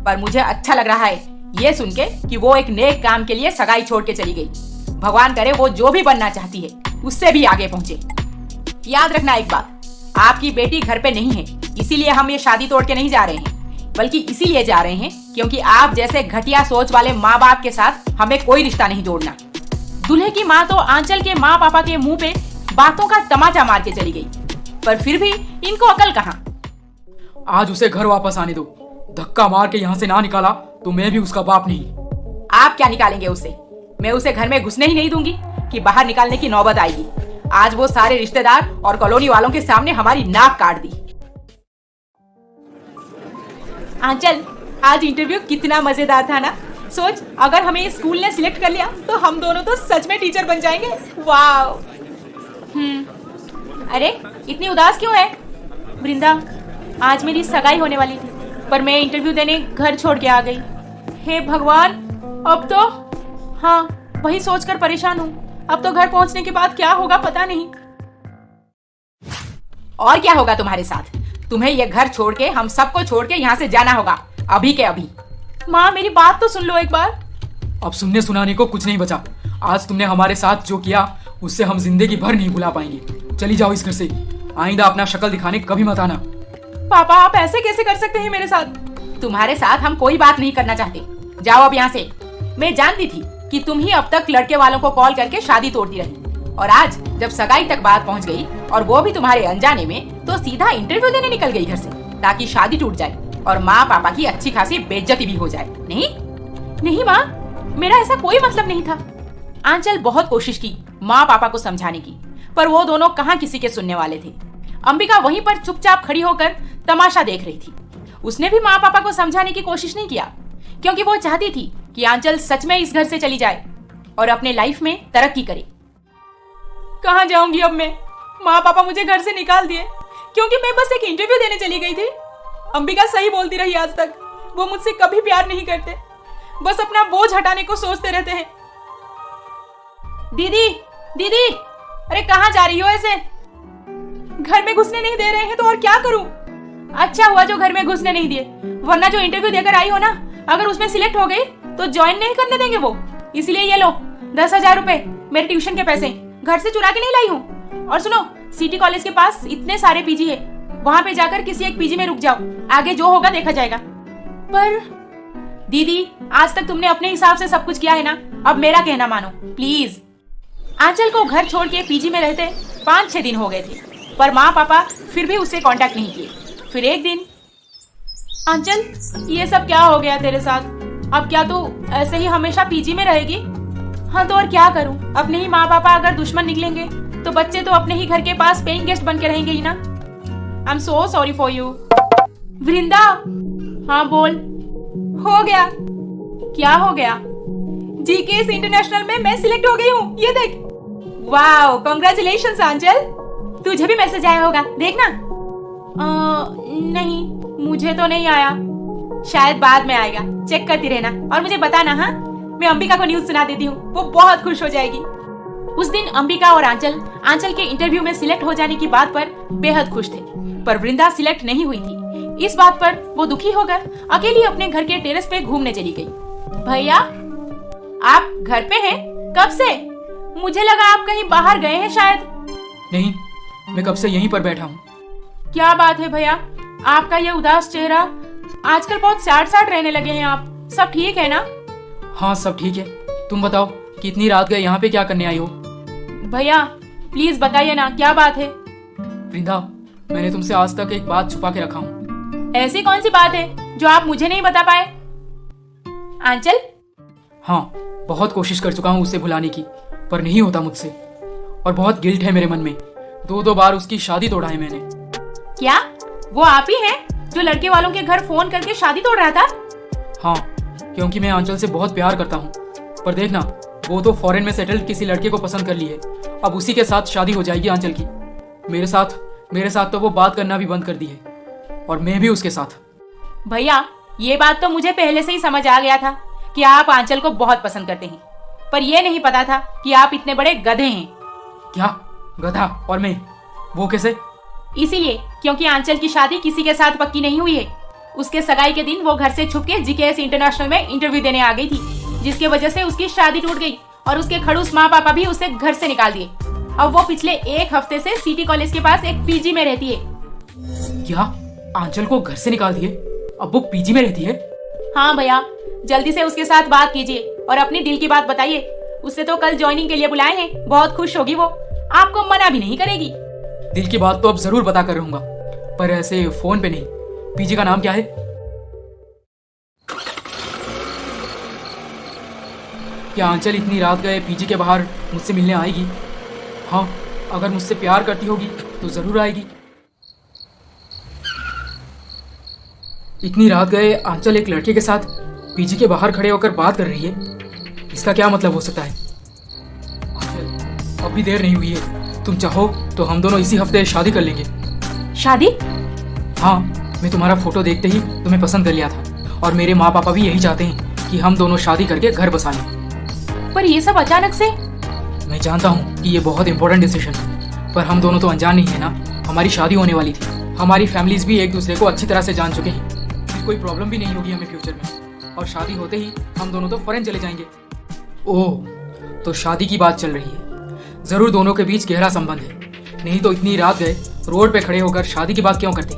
पर मुझे अच्छा लग रहा है ये सुन के कि वो एक नेक काम के लिए सगाई छोड़ के चली गई। भगवान करे वो जो भी बनना चाहती है उससे भी आगे पहुंचे। याद रखना एक बात, आपकी बेटी घर पे नहीं है, इसीलिए हम ये शादी तोड़ के नहीं जा रहे हैं, बल्कि इसीलिए जा रहे हैं क्योंकि आप जैसे घटिया सोच वाले माँ बाप के साथ हमें कोई रिश्ता नहीं जोड़ना। दूल्हे की माँ तो आंचल के माँ पापा के मुंह पे बातों का तमाचा मार के चली गई, पर फिर भी इनको अकल कहाँ? आज उसे घर वापस आने दो। धक्का मार के यहाँ से ना निकाला तो मैं भी उसका बाप नहीं। आप क्या निकालेंगे उसे? मैं उसे घर में घुसने ही नहीं दूंगी कि बाहर निकालने की नौबत आएगी। आज वो सारे रिश्तेदार और कॉलोनी वालों के सामने हमारी नाक काट दी। आंचल, आज इंटरव्यू कितना मजेदार था ना। सोच, अगर हमें स्कूल ने सिलेक्ट कर लिया तो हम दोनों तो सच में टीचर बन जाएंगे। वाह। अरे इतनी उदास क्यों है? वृंदा, आज मेरी सगाई होने वाली थी, पर मैं इंटरव्यू देने घर छोड़ के आ गई। हे भगवान, अब तो हाँ, वही सोचकर परेशान हूँ। अब तो घर पहुंचने के बाद क्या होगा पता नहीं। और क्या होगा तुम्हारे साथ? तुम्हें ये घर छोड़ के, हम सबको छोड़ के यहाँ से जाना होगा, अभी के अभी। माँ, मेरी बात तो सुन लो एक बार। अब सुनने सुनाने को कुछ नहीं बचा। आज तुमने हमारे साथ जो किया उससे हम जिंदगी भर नहीं भुला पाएंगे। चली जाओ इस घर से, आइंदा अपना शक्ल दिखाने कभी मत आना। पापा, आप ऐसे कैसे कर सकते हैं मेरे साथ? तुम्हारे साथ हम कोई बात नहीं करना चाहते, जाओ अब यहाँ से। मैं जानती थी कि तुम ही अब तक लड़के वालों को कॉल करके शादी तोड़ती रही, और आज जब सगाई तक बात पहुँच गई और वो भी तुम्हारे अनजाने में, तो सीधा इंटरव्यू देने निकल गई घर से, ताकि शादी टूट जाए और माँ पापा की अच्छी खासी बेइज्जती भी हो जाए। नहीं नहीं माँ, मेरा ऐसा कोई मतलब नहीं था। आंचल बहुत कोशिश की माँ पापा को समझाने की, पर वो दोनों कहाँ किसी के सुनने वाले थे। अंबिका वहीं पर चुपचाप खड़ी होकर तमाशा देख रही थी। उसने भी माँ पापा को समझाने की कोशिश नहीं किया, क्योंकि वो चाहती थी कि आंचल सच में इस घर से चली जाए और अपने लाइफ में तरक्की करे। कहाँ जाऊंगी अब मैं? माँ पापा मुझे घर से निकाल दिए क्योंकि मैं बस एक इंटरव्यू देने चली गई थी। अंबिका सही बोलती रही आज तक, वो मुझसे कभी प्यार नहीं करते, बस अपना बोझ हटाने को सोचते रहते हैं। दीदी, दीदी, अरे कहाँ जा रही हो ऐसे? घर में घुसने नहीं दे रहे हैं तो और क्या करूं? अच्छा हुआ जो घर में घुसने नहीं दिए, वरना जो इंटरव्यू देकर आई हो ना, अगर उसमें सिलेक्ट हो गई तो ज्वाइन नहीं करने देंगे वो। इसलिए ये लो 10,000 रुपए मेरे ट्यूशन के पैसे, घर से चुरा के नहीं लाई हूँ। और सुनो, सिटी कॉलेज के पास इतने सारे पीजी है, वहाँ पे जाकर किसी एक पीजी में रुक जाओ, आगे जो होगा देखा जाएगा। पर दीदी, आज तक तुमने अपने हिसाब से सब कुछ किया है ना, अब मेरा कहना मानो प्लीज। आंचल को घर छोड़ के पीजी में रहते 5-6 दिन हो गए थे, पर माँ पापा फिर भी उससे कांटेक्ट नहीं किए। फिर एक दिन, आंचल, ये सब क्या हो गया तेरे साथ? अब क्या तू ऐसे ही हमेशा पीजी में रहेगी? हाँ तो और क्या करूं? अपने ही माँ पापा अगर दुश्मन निकलेंगे तो बच्चे तो अपने ही घर के पास पेइंग गेस्ट बन के रहेंगे ही ना। I am so sorry for you. Vrinda, हाँ बोल। हो गया। क्या हो गया? जीकेएस इंटरनेशनल में मैं सिलेक्ट हो गई हूँ, ये देख। वाओ, कांग्रेचुलेशंस आंचल। तुझे भी मैसेज आया होगा, देखना। नहीं, मुझे तो नहीं आया। शायद बाद में आएगा, चेक करती रहना और मुझे बताना। हाँ, मैं अंबिका को न्यूज सुना देती हूँ, वो बहुत खुश हो जाएगी। उस दिन अंबिका और आंचल के इंटरव्यू में सिलेक्ट हो जाने की बात पर बेहद खुश थे, पर वृंदा सिलेक्ट नहीं हुई थी। इस बात पर वो दुखी होकर अकेली अपने घर के टेरेस पे घूमने चली गई। भैया, आप घर पे हैं? कब से? मुझे लगा आप कहीं बाहर गए हैं शायद। नहीं, मैं कब से यहीं पर बैठा हूँ। क्या बात है भैया, आपका ये उदास चेहरा? आजकल बहुत सैड रहने लगे हैं आप। सब ठीक है ना? हाँ, सब ठीक है। तुम बताओ कि इतनी रात गए यहाँ पे क्या करने आई हो? भैया प्लीज बताइए ना, क्या बात है? वृंदा, मैंने तुमसे आज तक एक बात छुपा के रखा हूँ। ऐसी कौन सी बात है जो आप मुझे नहीं बता पाए? आंचल? हाँ, बहुत कोशिश कर चुका हूँ उसे भुलाने की, पर नहीं होता मुझसे। और बहुत गिल्ट है मेरे मन में। 2 बार उसकी शादी तोड़ा है मैंने। क्या वो आप ही हैं जो लड़के वालों के घर फोन करके शादी तोड़ रहा था? हाँ, क्योंकि मैं आंचल से बहुत प्यार करता हूँ। पर देखना, वो तो फॉरेन में सेटल्ड किसी लड़के को पसंद कर ली है। अब उसी के साथ शादी हो जाएगी आंचल की। मेरे साथ तो वो बात करना भी बंद कर दी है, और मैं भी उसके साथ। भैया, ये बात तो मुझे पहले से ही समझ आ गया था कि आप आंचल को बहुत पसंद करते हैं, पर यह नहीं पता था कि आप इतने बड़े गधे हैं। क्या गधा? और मैं? वो कैसे? इसीलिए क्योंकि आंचल की शादी किसी के साथ पक्की नहीं हुई है। उसके सगाई के दिन वो घर से छुप के जीकेएस इंटरनेशनल में इंटरव्यू देने आ गई थी, जिसके वजह से उसकी शादी टूट गई और उसके खड़ूस माँ पापा भी उसे घर से निकाल दिए। अब वो पिछले 1 हफ्ते से सिटी कॉलेज के पास एक पीजी में रहती है। क्या? आंचल को घर से निकाल दिए? अब वो पीजी में रहती है? हाँ भैया, जल्दी से उसके साथ बात कीजिए और अपनी दिल की बात बताइए। उसे तो कल ज्वाइनिंग के लिए बुलाए हैं, बहुत खुश होगी वो, आपको मना भी नहीं करेगी। दिल की बात तो अब जरूर बता कर रहूंगा, पर ऐसे फोन पे नहीं। पीजी का नाम क्या है? क्या आंचल इतनी रात गए पीजी के बाहर मुझसे मिलने आएगी? हाँ, अगर मुझसे प्यार करती होगी तो जरूर आएगी। इतनी रात गए आंचल एक लड़के के साथ पीजी के बाहर खड़े होकर बात कर रही है। इसका क्या मतलब हो सकता है? आंचल, अभी देर नहीं हुई है। तुम चाहो तो हम दोनों इसी हफ्ते शादी कर लेंगे। शादी? हाँ, मैं तुम्हारा फोटो देखते ही तुम्हें पसंद कर लिया था, और मेरे माँ पापा भी यही चाहते हैं कि हम दोनों शादी करके घर बसा लें। पर ये सब अचानक से? मैं जानता हूँ कि ये बहुत इंपॉर्टेंट डिसीजन है, पर हम दोनों तो अनजान नहीं है ना। हमारी शादी होने वाली थी, हमारी फैमिलीज भी एक दूसरे को अच्छी तरह से जान चुके हैं। फिर कोई प्रॉब्लम भी नहीं होगी हमें फ्यूचर में, और शादी होते ही हम दोनों तो फॉरेन चले जाएंगे। ओह, तो शादी की बात चल रही है। जरूर दोनों के बीच गहरा संबंध है, नहीं तो इतनी रात गए रोड पे खड़े होकर शादी की बात क्यों करते?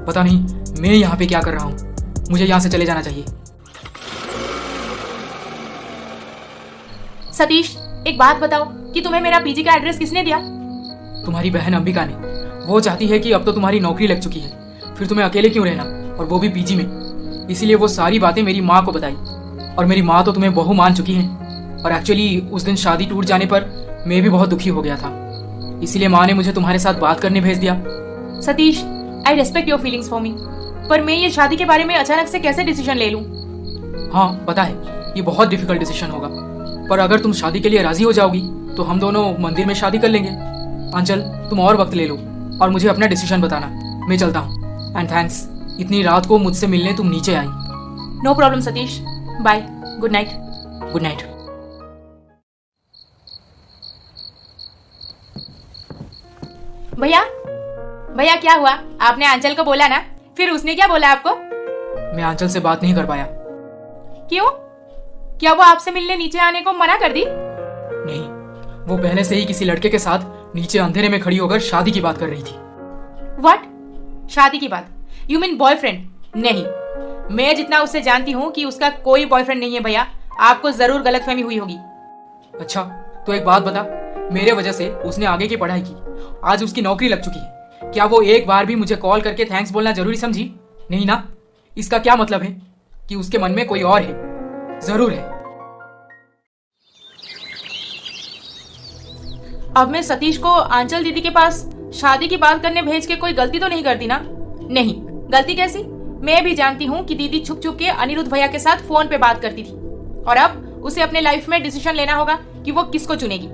पता नहीं मैं यहाँ पे क्या कर रहा हूँ। मुझे यहाँ से चले जाना चाहिए। सतीश, एक बात बताओ कि तुम्हें मेरा पीजी का एड्रेस किसने दिया? तुम्हारी बहन अंबिका ने। वो चाहती है कि अब तो तुम्हारी नौकरी लग चुकी है, फिर तुम्हें अकेले क्यों रहना, और वो भी पीजी में। इसीलिए वो सारी बातें मेरी माँ को बताई, और मेरी माँ तो तुम्हें बहू मान चुकी है। और एक्चुअली उस दिन शादी टूट जाने पर मैं भी बहुत दुखी हो गया था, इसीलिए माँ ने मुझे तुम्हारे साथ बात करने भेज दिया। सतीश, आई respect your feelings for me, पर मैं ये शादी के बारे में अचानक से कैसे डिसीजन ले लूं? हाँ पता है, ये बहुत डिफिकल्ट डिसीजन होगा, पर अगर तुम शादी के लिए राजी हो जाओगी तो हम दोनों मंदिर में शादी कर लेंगे। आंचल, तुम और वक्त ले लो और मुझे अपना डिसीजन बताना। मैं चलता हूँ, एंड थैंक्स इतनी रात को मुझसे मिलने तुम नीचे आई। No problem Satish, bye, good night. Good night. भैया, भैया क्या हुआ? आपने आंचल को बोला ना, फिर उसने क्या बोला आपको? मैं आंचल से बात नहीं कर पाया। क्यों? क्या वो आपसे मिलने नीचे आने को मना कर दी? नहीं, वो पहले से ही किसी लड़के के साथ नीचे अंधेरे में खड़ी होकर शादी की बात कर रही थी। व्हाट? शादी की बात? You mean boyfriend? नहीं, मैं जितना उससे जानती हूँ कि उसका कोई बॉयफ्रेंड नहीं है भैया। आपको जरूर गलतफहमी हुई होगी। अच्छा, तो एक बात बता, मेरे वजह से उसने आगे की पढ़ाई की, आज उसकी नौकरी लग चुकी है, क्या वो एक बार भी मुझे कॉल करके थैंक्स बोलना जरूरी समझी? नहीं ना, इसका क्या मतलब है कि उसके मन में कोई और है? जरूर है। अब मैं सतीश को आंचल दीदी के पास शादी की बात करने भेज के कोई गलती तो नहीं करती ना? नहीं, गलती कैसी? मैं भी जानती हूँ कि दीदी छुप छुप के अनिरुद्ध भैया के साथ फोन पे बात करती थी, और अब उसे अपने लाइफ में डिसीजन लेना होगा कि वो किसको चुनेगी।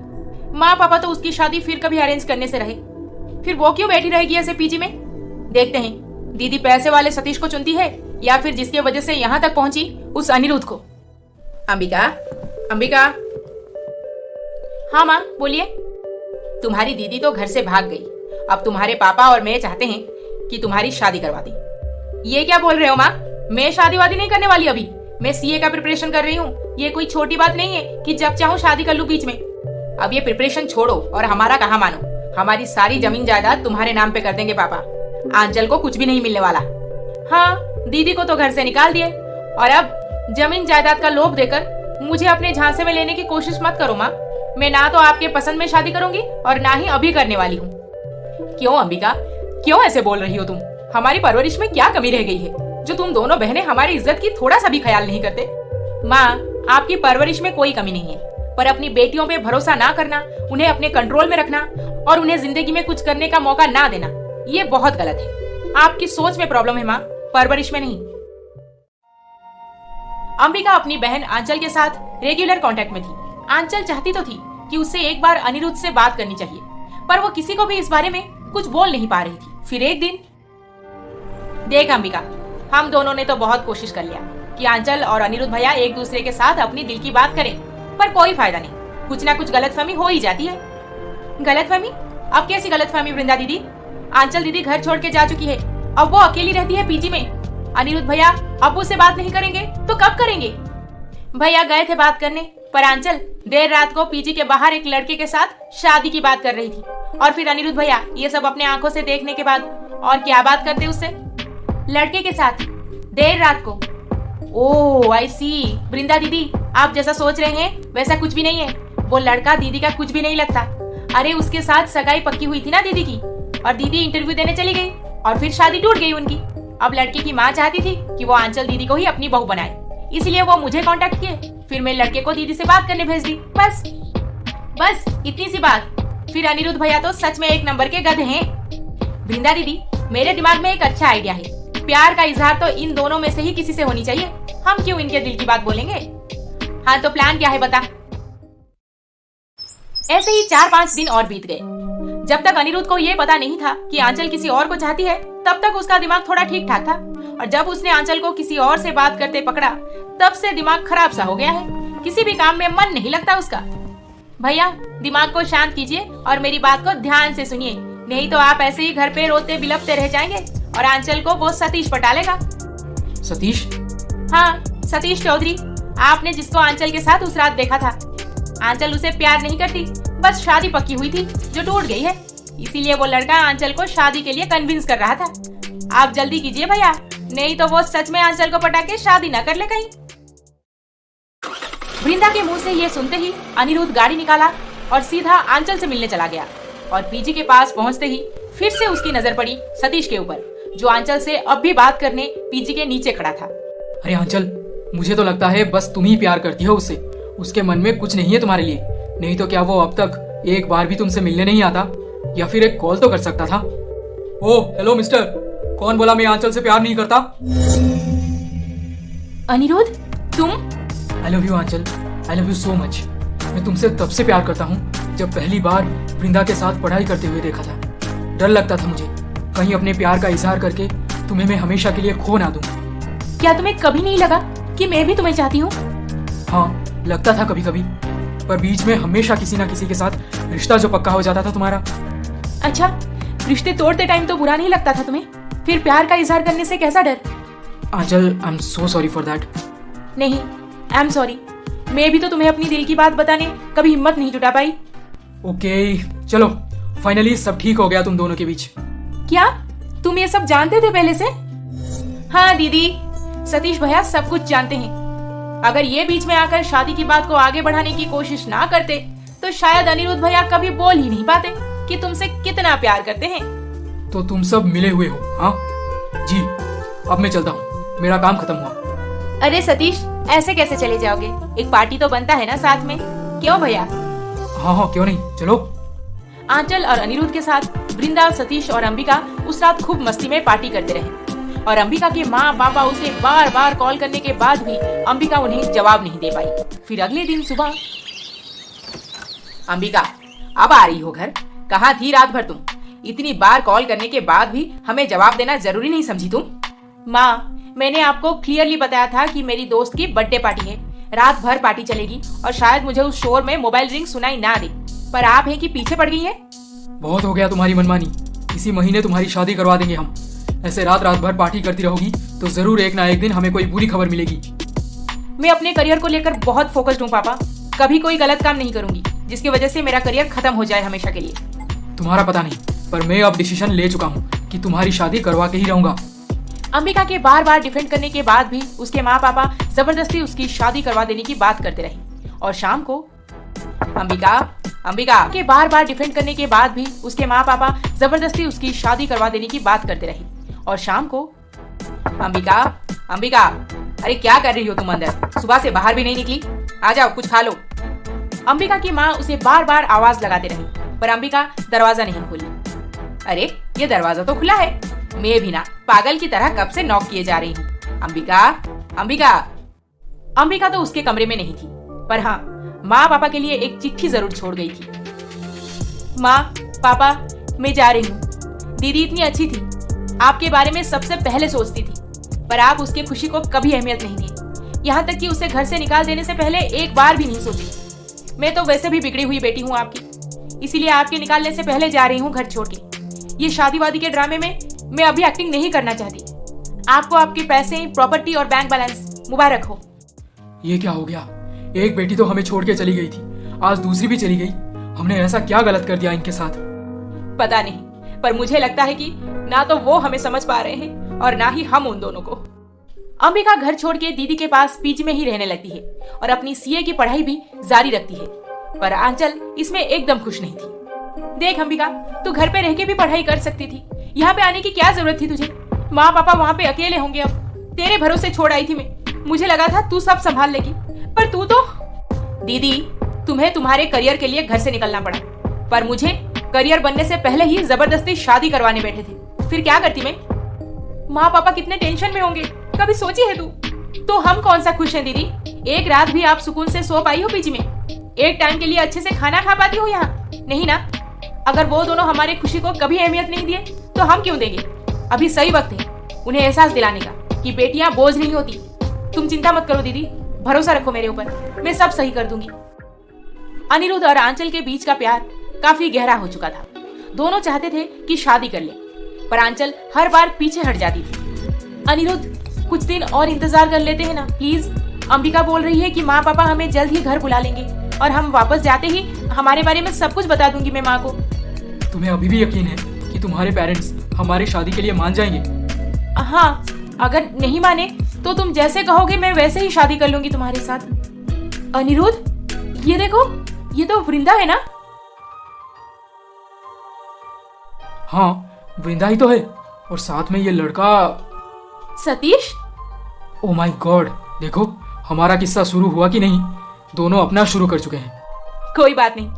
माँ पापा तो उसकी शादी फिर कभी अरेंज करने से रहे, फिर वो क्यों बैठी रहेगी ऐसे पीजी में? देखते हैं दीदी पैसे वाले सतीश को चुनती है या फिर जिसकी वजह से यहाँ तक पहुंची उस अनिरुद्ध को। अंबिका, अंबिका। हाँ माँ बोलिए। तुम्हारी दीदी तो घर से भाग गई, अब तुम्हारे पापा और मैं चाहते हैं कि तुम्हारी शादी करवा दें। ये क्या बोल रहे हो माँ? मैं शादी वादी नहीं करने वाली, अभी मैं सीए का प्रिपरेशन कर रही हूँ। ये कोई छोटी बात नहीं है कि जब चाहूँ शादी कर लूँ बीच में। अब ये प्रिपरेशन छोड़ो और हमारा कहाँ मानो। हमारी सारी जमीन जायदाद तुम्हारे नाम पे कर देंगे पापा। आंचल को कुछ भी नहीं मिलने वाला। हाँ, दीदी को तो घर से निकाल दिए, और अब जमीन जायदाद का लोभ देकर मुझे अपने झांसे में लेने की कोशिश मत करो माँ। मैं ना तो आपके पसंद में शादी करूंगी और ना ही अभी करने वाली हूँ। क्यों अंबिका, क्यों ऐसे बोल रही हो तुम? हमारी परवरिश में क्या कमी रह गई है जो तुम दोनों बहनें हमारी इज्जत की थोड़ा सा भी ख्याल नहीं करते? माँ, आपकी परवरिश में कोई कमी नहीं है, पर अपनी बेटियों पे भरोसा ना करना, उन्हें अपने कंट्रोल में रखना और उन्हें जिंदगी में कुछ करने का मौका ना देना, ये बहुत गलत है। आपकी सोच में प्रॉब्लम है माँ, परवरिश में नहीं। अंबिका अपनी बहन आंचल के साथ रेगुलर कांटेक्ट में थी। आंचल चाहती तो थी कि उससे एक बार अनिरुद्ध से बात करनी चाहिए, पर वो किसी को भी इस बारे में कुछ बोल नहीं पा रही थी। फिर एक दिन, देख अंबिका, हम दोनों ने तो बहुत कोशिश कर लिया कि आंचल और अनिरुद्ध भैया एक दूसरे के साथ अपनी दिल की बात करें, पर कोई फायदा नहीं। कुछ ना कुछ गलतफहमी हो ही जाती है। गलतफहमी? अब कैसी गलतफहमी वृंदा दीदी? आंचल दीदी घर छोड़ के जा चुकी है, अब वो अकेली रहती है पीजी में। अनिरुद्ध भैया अब्बू से बात नहीं करेंगे तो कब करेंगे? भैया गए थे बात करने, पर आंचल देर रात को पीजी के बाहर एक लड़के के साथ शादी की बात कर रही थी, और फिर अनिरुद्ध भैया ये सब अपने आंखों से देखने के बाद और क्या बात करते उससे? लड़के के साथ देर रात को। ओह आई सी। वृंदा दीदी, आप जैसा सोच रहे हैं वैसा कुछ भी नहीं है। वो लड़का दीदी का कुछ भी नहीं लगता। अरे उसके साथ सगाई पक्की हुई थी ना दीदी की, और दीदी इंटरव्यू देने चली गई और फिर शादी टूट गई उनकी। अब लड़के की माँ चाहती थी कि वो आंचल दीदी को ही अपनी बहू बनाए, इसलिए वो मुझे कांटेक्ट किए। फिर मैं लड़के को दीदी से बात करने भेज दी। बस इतनी सी बात। फिर अनिरुद्ध भैया तो सच में एक नंबर के गधे हैं। वृंदा दीदी, मेरे दिमाग में एक अच्छा आइडिया है। प्यार का इजहार तो इन दोनों में से ही किसी से होनी चाहिए। हम क्यों इनके दिल की बात बोलेंगे? हाँ तो प्लान क्या है बता। ऐसे ही 4-5 दिन और बीत गए। जब तक अनिरुद्ध को ये पता नहीं था कि आंचल किसी और को चाहती है, तब तक उसका दिमाग थोड़ा ठीक ठाक था, और जब उसने आंचल को किसी और से बात करते पकड़ा, तब से दिमाग खराब सा हो गया है। किसी भी काम में मन नहीं लगता उसका। भैया दिमाग को शांत कीजिए और मेरी बात को ध्यान से सुनिए, नहीं तो आप ऐसे ही घर पे रोते बिलखते रह जाएंगे और आंचल को वो सतीश पटा लेगा। सतीश? हाँ, सतीश चौधरी, आपने जिसको आंचल के साथ उस रात देखा था। आंचल उसे प्यार नहीं करती, बस शादी पक्की हुई थी जो टूट गई है, इसीलिए वो लड़का आंचल को शादी के लिए कन्विंस कर रहा था। आप जल्दी कीजिए भैया, नहीं तो वो सच में आंचल को पटा के शादी न कर ले कहीं। वृंदा के मुंह से ये सुनते ही अनिरुद्ध गाड़ी निकाला और सीधा आंचल से मिलने चला गया, और पीजी के पास पहुंचते ही फिर से उसकी नजर पड़ी सतीश के ऊपर, जो आंचल से अब भी बात करने पीजी के नीचे खड़ा था। अरे आंचल, मुझे तो लगता है बस तुम ही प्यार करती हो उससे, उसके मन में कुछ नहीं है तुम्हारे लिए। नहीं तो क्या वो अब तक एक बार भी तुमसे मिलने नहीं आता, या फिर एक कॉल तो कर सकता था। ओ हेलो मिस्टर, कौन बोला मैं आंचल से प्यार नहीं करता? अनिरुद्ध, तुम? I love you Aanchal, I love you so much. मैं तुमसे तब से प्यार करता हूँ जब पहली बार वृंदा के साथ पढ़ाई करते हुए देखा था। डर लगता था मुझे कहीं अपने प्यार का इजहार करके तुम्हें मैं हमेशा के लिए खो ना दूं। क्या तुम्हें कभी नहीं लगा कि मैं भी तुम्हें चाहती हूँ? हाँ, लगता था कभी कभी, पर बीच में हमेशा किसी ना किसी के साथ रिश्ता जो पक्का हो जाता था तुम्हारा। अच्छा, रिश्ते तोड़ते टाइम तो बुरा नहीं लगता था तुम्हें, फिर प्यार का इजहार करने से कैसा डर? Aanchal, I am so sorry for that. नहीं, आई एम सॉरी। मैं भी तो तुम्हें अपनी दिल की बात बताने कभी हिम्मत नहीं जुटा पाई। ओके, चलो फाइनली सब ठीक हो गया तुम दोनों के बीच। क्या तुम ये सब जानते थे पहले से? हाँ दीदी, सतीश भैया सब कुछ जानते हैं। अगर ये बीच में आकर शादी की बात को आगे बढ़ाने की कोशिश ना करते, तो शायद अनिरुद्ध भैया कभी बोल ही नहीं पाते कि तुमसे कितना प्यार करते हैं। तो तुम सब मिले हुए हो? हाँ जी, अब मैं चलता हूँ, मेरा काम खत्म हुआ। अरे सतीश, ऐसे कैसे चले जाओगे? एक पार्टी तो बनता है ना साथ में, क्यों भैया? हाँ हाँ, क्यों नहीं, चलो। आंचल और अनिरुद्ध के साथ वृंदा, सतीश और अंबिका उस रात खूब मस्ती में पार्टी करते रहे और अंबिका के माँ पापा उसे बार बार कॉल करने के बाद भी अंबिका उन्हें जवाब नहीं दे पाई। फिर अगले दिन सुबह, अंबिका अब आ रही हो घर? कहाँ थी रात भर तुम? इतनी बार कॉल करने के बाद भी हमें जवाब देना जरूरी नहीं समझी तुम? माँ, मैंने आपको क्लियरली बताया था कि मेरी दोस्त की बर्थडे पार्टी है, रात भर पार्टी चलेगी और शायद मुझे उस शोर में मोबाइल रिंग सुनाई ना दे, पर आप हैं कि पीछे पड़ गई है। बहुत हो गया तुम्हारी मनमानी, इसी महीने तुम्हारी शादी करवा देंगे हम। ऐसे रात रात भर पार्टी करती रहोगी तो जरूर एक ना एक दिन हमें कोई बुरी खबर मिलेगी। मैं अपने करियर को लेकर बहुत फोकस्ड हूँ पापा, कभी कोई गलत काम नहीं करूंगी जिसकी वजह से मेरा करियर खत्म हो जाए हमेशा के लिए। तुम्हारा पता नहीं, पर मैं अब डिसीजन ले चुका हूँ कि तुम्हारी शादी करवा के ही रहूंगा। अंबिका के बार बार डिफेंड करने के बाद भी उसके माँ पापा जबरदस्ती उसकी शादी करवा देने की बात करते रहे और शाम को अंबिका के बार बार डिफेंड करने के बाद भी उसके माँ पापा जबरदस्ती उसकी शादी करवा देने की बात करते रहे और शाम को अंबिका, अरे क्या कर रही हो तुम अंदर? सुबह से बाहर भी नहीं निकली, आ जाओ कुछ खा लो। अंबिका की माँ उसे बार बार आवाज लगाते रही पर अंबिका दरवाजा नहीं खोली। अरे ये दरवाजा तो खुला है, मैं भी ना पागल की तरह कब से नॉक किए जा रही हूँ। अंबिका तो उसके कमरे में नहीं थी, पर हाँ माँ पापा के लिए एक चिट्ठी जरूर छोड़ गई थी। माँ पापा, मैं जा रही हूँ। दीदी इतनी अच्छी थी, आपके बारे में सबसे पहले सोचती थी, पर आप उसके खुशी को कभी अहमियत नहीं दी, यहाँ तक कि उसे घर से निकाल देने से पहले एक बार भी नहीं सोची। मैं तो वैसे भी बिगड़ी हुई बेटी हूँ आपकी, इसीलिए आपके निकालने से पहले जा रही हूँ घर छोड़ के। ये शादीवादी के ड्रामे में मैं अभी एक्टिंग नहीं करना चाहती। आपको आपके पैसे, प्रॉपर्टी और बैंक बैलेंस मुबारक हो। ये क्या हो गया? एक बेटी तो हमें छोड़ के चली गई थी, आज दूसरी भी चली गई। हमने ऐसा क्या गलत कर दिया इनके साथ? पता नहीं, पर मुझे लगता है कि ना तो वो हमें समझ पा रहे हैं और ना ही हम उन दोनों को। अंबिका घर छोड़ के दीदी के पास पीजी में ही रहने लगती है और अपनी सीए की पढ़ाई भी जारी रखती है, पर आंचल इसमें एकदम खुश नहीं थी। देख अंबिका, तू घर पे रह के भी पढ़ाई कर सकती थी, यहाँ पे आने की क्या जरूरत थी तुझे? माँ पापा वहाँ पे अकेले होंगे, अब तेरे भरोसे छोड़ आई थी मैं। मुझे लगा था तू सब संभाल लेगी, पर तू तो। दीदी, तुम्हें तुम्हारे करियर के लिए घर से निकलना पड़ा, पर मुझे करियर बनने से पहले ही जबरदस्ती शादी करवाने बैठे थे, फिर क्या करती मैं? माँ पापा कितने टेंशन में होंगे, कभी सोची है तू? तो हम कौन सा खुश हैं दीदी? एक रात भी आप सुकून से सो पाई हो पीजी में? एक टाइम के लिए अच्छे से खाना खा पाती हो यहाँ? नहीं ना। अगर वो दोनों हमारे खुशी को कभी अहमियत नहीं दिए तो हम क्यों देंगे? अभी सही वक्त है उन्हें एहसास दिलाने का कि बेटियां बोझ नहीं होती। तुम चिंता मत करो दीदी, भरोसा रखो मेरे ऊपर, मैं सब सही कर दूंगी। अनिरुद्ध और आंचल के बीच का प्यार काफी गहरा हो चुका था। दोनों चाहते थे कि शादी कर ले, पर आंचल हर बार पीछे हट जाती थी। अनिरुद्ध, कुछ दिन और इंतजार कर लेते हैं ना प्लीज। अंबिका बोल रही है कि माँ पापा हमें जल्द ही घर बुला लेंगे और हम वापस जाते ही हमारे बारे में सब कुछ बता दूंगी मैं माँ को। तुम्हें अभी भी यकीन है कि तुम्हारे पेरेंट्स हमारी शादी के लिए मान जाएंगे? हाँ, अगर नहीं माने तो तुम जैसे कहोगे मैं वैसे ही शादी कर लूंगी तुम्हारे साथ। अनिरुद्ध, ये देखो, ये तो वृंदा है ना? हाँ, वृंदा ही तो है, और साथ में ये लड़का सतीश। ओ माय गॉड, देखो हमारा किस्सा शुरू हुआ कि नहीं, दोनों अपना शुरू कर चुके हैं। कोई बात नहीं,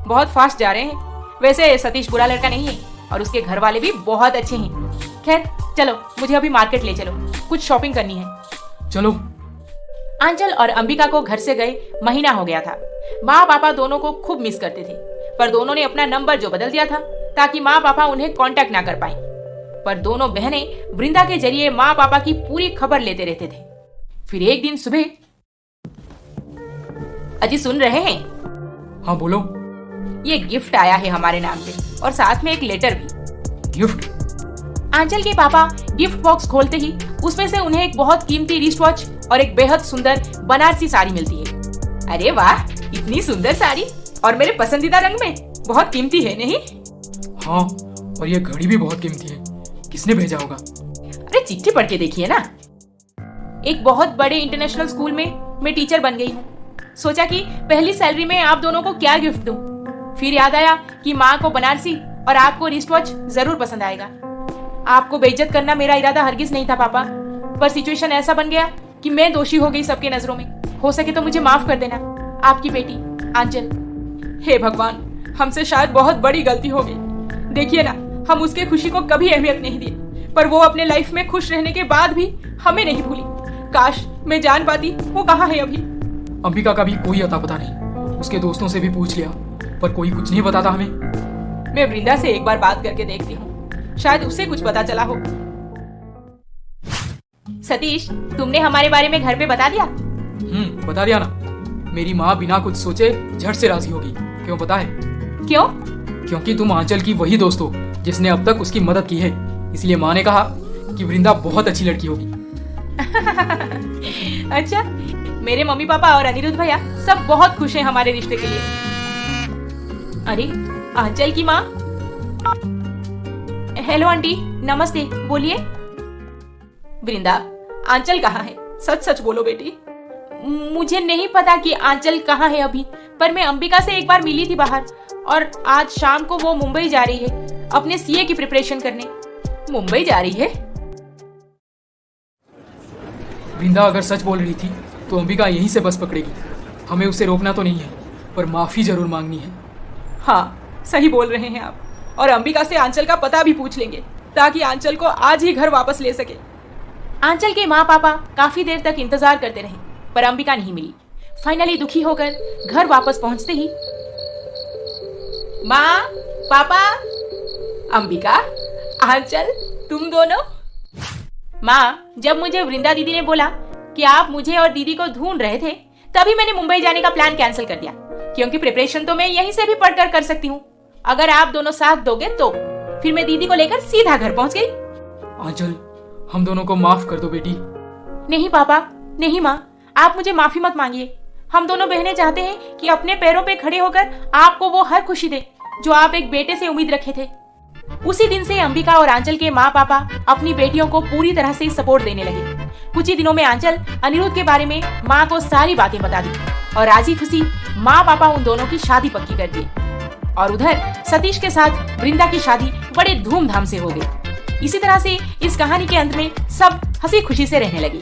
बहुत फास्ट जा रहे हैं। वैसे सतीश बुरा लड़का नहीं है और उसके घर वाले भी बहुत अच्छे हैं। खैर चलो, मुझे अभी मार्केट ले चलो, कुछ शॉपिंग करनी है। चलो। आंचल और अंबिका को घर से गए महीना हो गया था। माँ पापा दोनों को खूब मिस करते थे, पर दोनों ने अपना नंबर जो बदल दिया था ताकि माँ पापा उन्हें कांटेक्ट ना कर पाए। पर दोनों बहनें वृंदा के जरिए माँ पापा की पूरी खबर लेते रहते थे। फिर एक दिन सुबह, अजी सुन रहे हैं? हाँ बोलो। ये गिफ्ट आया है हमारे नाम पे और साथ में एक लेटर भी। गिफ्ट? आंचल के पापा गिफ्ट बॉक्स खोलते ही उसमें से उन्हें एक बहुत कीमती रिस्ट वॉच और एक बेहद सुंदर बनारसी साड़ी मिलती है। अरे वाह, इतनी सुंदर साड़ी और मेरे पसंदीदा रंग में, बहुत कीमती है नहीं? हाँ, और ये घड़ी भी बहुत कीमती है, किसने भेजा होगा? अरे चिट्ठी पढ़ के देखिए ना। एक बहुत बड़े इंटरनेशनल स्कूल में मैं टीचर बन गई हूँ। सोचा कि पहली सैलरी में आप दोनों को क्या गिफ्ट दूं। फिर याद आया कि माँ को बनारसी और आपको रिस्ट वॉच जरूर पसंद आएगा। आपको बेइज्जत करना मेरा इरादा हरगिज नहीं था पापा, पर सिचुएशन ऐसा बन गया कि मैं दोषी हो गई सबके नजरों में। हो सके तो मुझे माफ कर देना। आपकी बेटी आंचल। हे भगवान, हमसे शायद बहुत बड़ी गलती हो गई। देखिए ना, हम उसके खुशी को कभी अहमियत नहीं दिए, पर वो अपने लाइफ में खुश रहने के बाद भी हमें नहीं भूली। काश मैं जान पाती वो कहाँ है अभी। अंबिका का भी कोई अता पता नहीं। उसके दोस्तों से भी पूछ लिया, पर कोई कुछ नहीं बताता हमें। मैं वृंदा से एक बार बात करके देखती हूँ, शायद उसे कुछ पता चला हो। सतीश, तुमने हमारे बारे में घर पे बता दिया? बता दिया ना। मेरी माँ बिना कुछ सोचे झट से राजी होगी। क्यों पता है? क्यों? क्योंकि तुम आंचल की वही दोस्त हो जिसने अब तक उसकी मदद की है। इसलिए माँ ने कहा कि वृंदा बहुत अच्छी लड़की होगी। अच्छा, मेरे मम्मी पापा और अनिरुद्ध भैया सब बहुत खुश हैं हमारे रिश्ते के लिए। अरे, आंचल की माँ। हेलो आंटी, नमस्ते, बोलिए। वृंदा, आंचल कहाँ है? सच सच बोलो बेटी। मुझे नहीं पता कि आंचल कहाँ है अभी, पर मैं अंबिका से एक बार मिली थी बाहर, और आज शाम को वो मुंबई जा रही है अपने सीए की प्रिपरेशन करने। मुंबई जा रही है? वृंदा अगर सच बोल रही थी तो अंबिका यहीं से बस पकड़ेगी। हमें उसे रोकना तो नहीं है, पर माफी जरूर मांगनी है। हाँ, सही बोल रहे हैं आप। और अंबिका से आंचल का पता भी पूछ लेंगे, ताकि आंचल को आज ही घर वापस ले सके। आंचल के माँ पापा काफी देर तक इंतजार करते रहे, पर अंबिका नहीं मिली। फाइनली दुखी होकर घर वापस पहुंचते ही, माँ, पापा, अंबिका, आंचल, तुम दोनों। माँ, जब मुझे वृंदा दीदी ने बोला कि आप मुझे और दीदी को ढूंढ रहे थे, तभी मैंने मुंबई जाने का प्लान कैंसिल कर दिया, क्योंकि प्रिपरेशन तो मैं यहीं से भी पढ़कर कर सकती हूँ। अगर आप दोनों साथ दोगे तो फिर मैं दीदी को लेकर सीधा घर पहुंच गई। आंचल, हम दोनों को माफ कर दो बेटी। नहीं पापा, नहीं माँ, आप मुझे माफी मत मांगिए। हम दोनों बहनें चाहते हैं कि अपने पैरों पे खड़े होकर आपको वो हर खुशी दे जो आप एक बेटे से उम्मीद रखे थे। उसी दिन से अंबिका और आंचल के माँ पापा अपनी बेटियों को पूरी तरह से सपोर्ट देने लगे। कुछ ही दिनों में आंचल अनिरुद्ध के बारे में माँ को सारी बातें बता दी, और राजी खुशी माँ पापा उन दोनों की शादी पक्की कर दी। और उधर सतीश के साथ वृंदा की शादी बड़े धूमधाम से हो गई। इसी तरह से इस कहानी के अंत में सब हंसी खुशी से रहने लगे।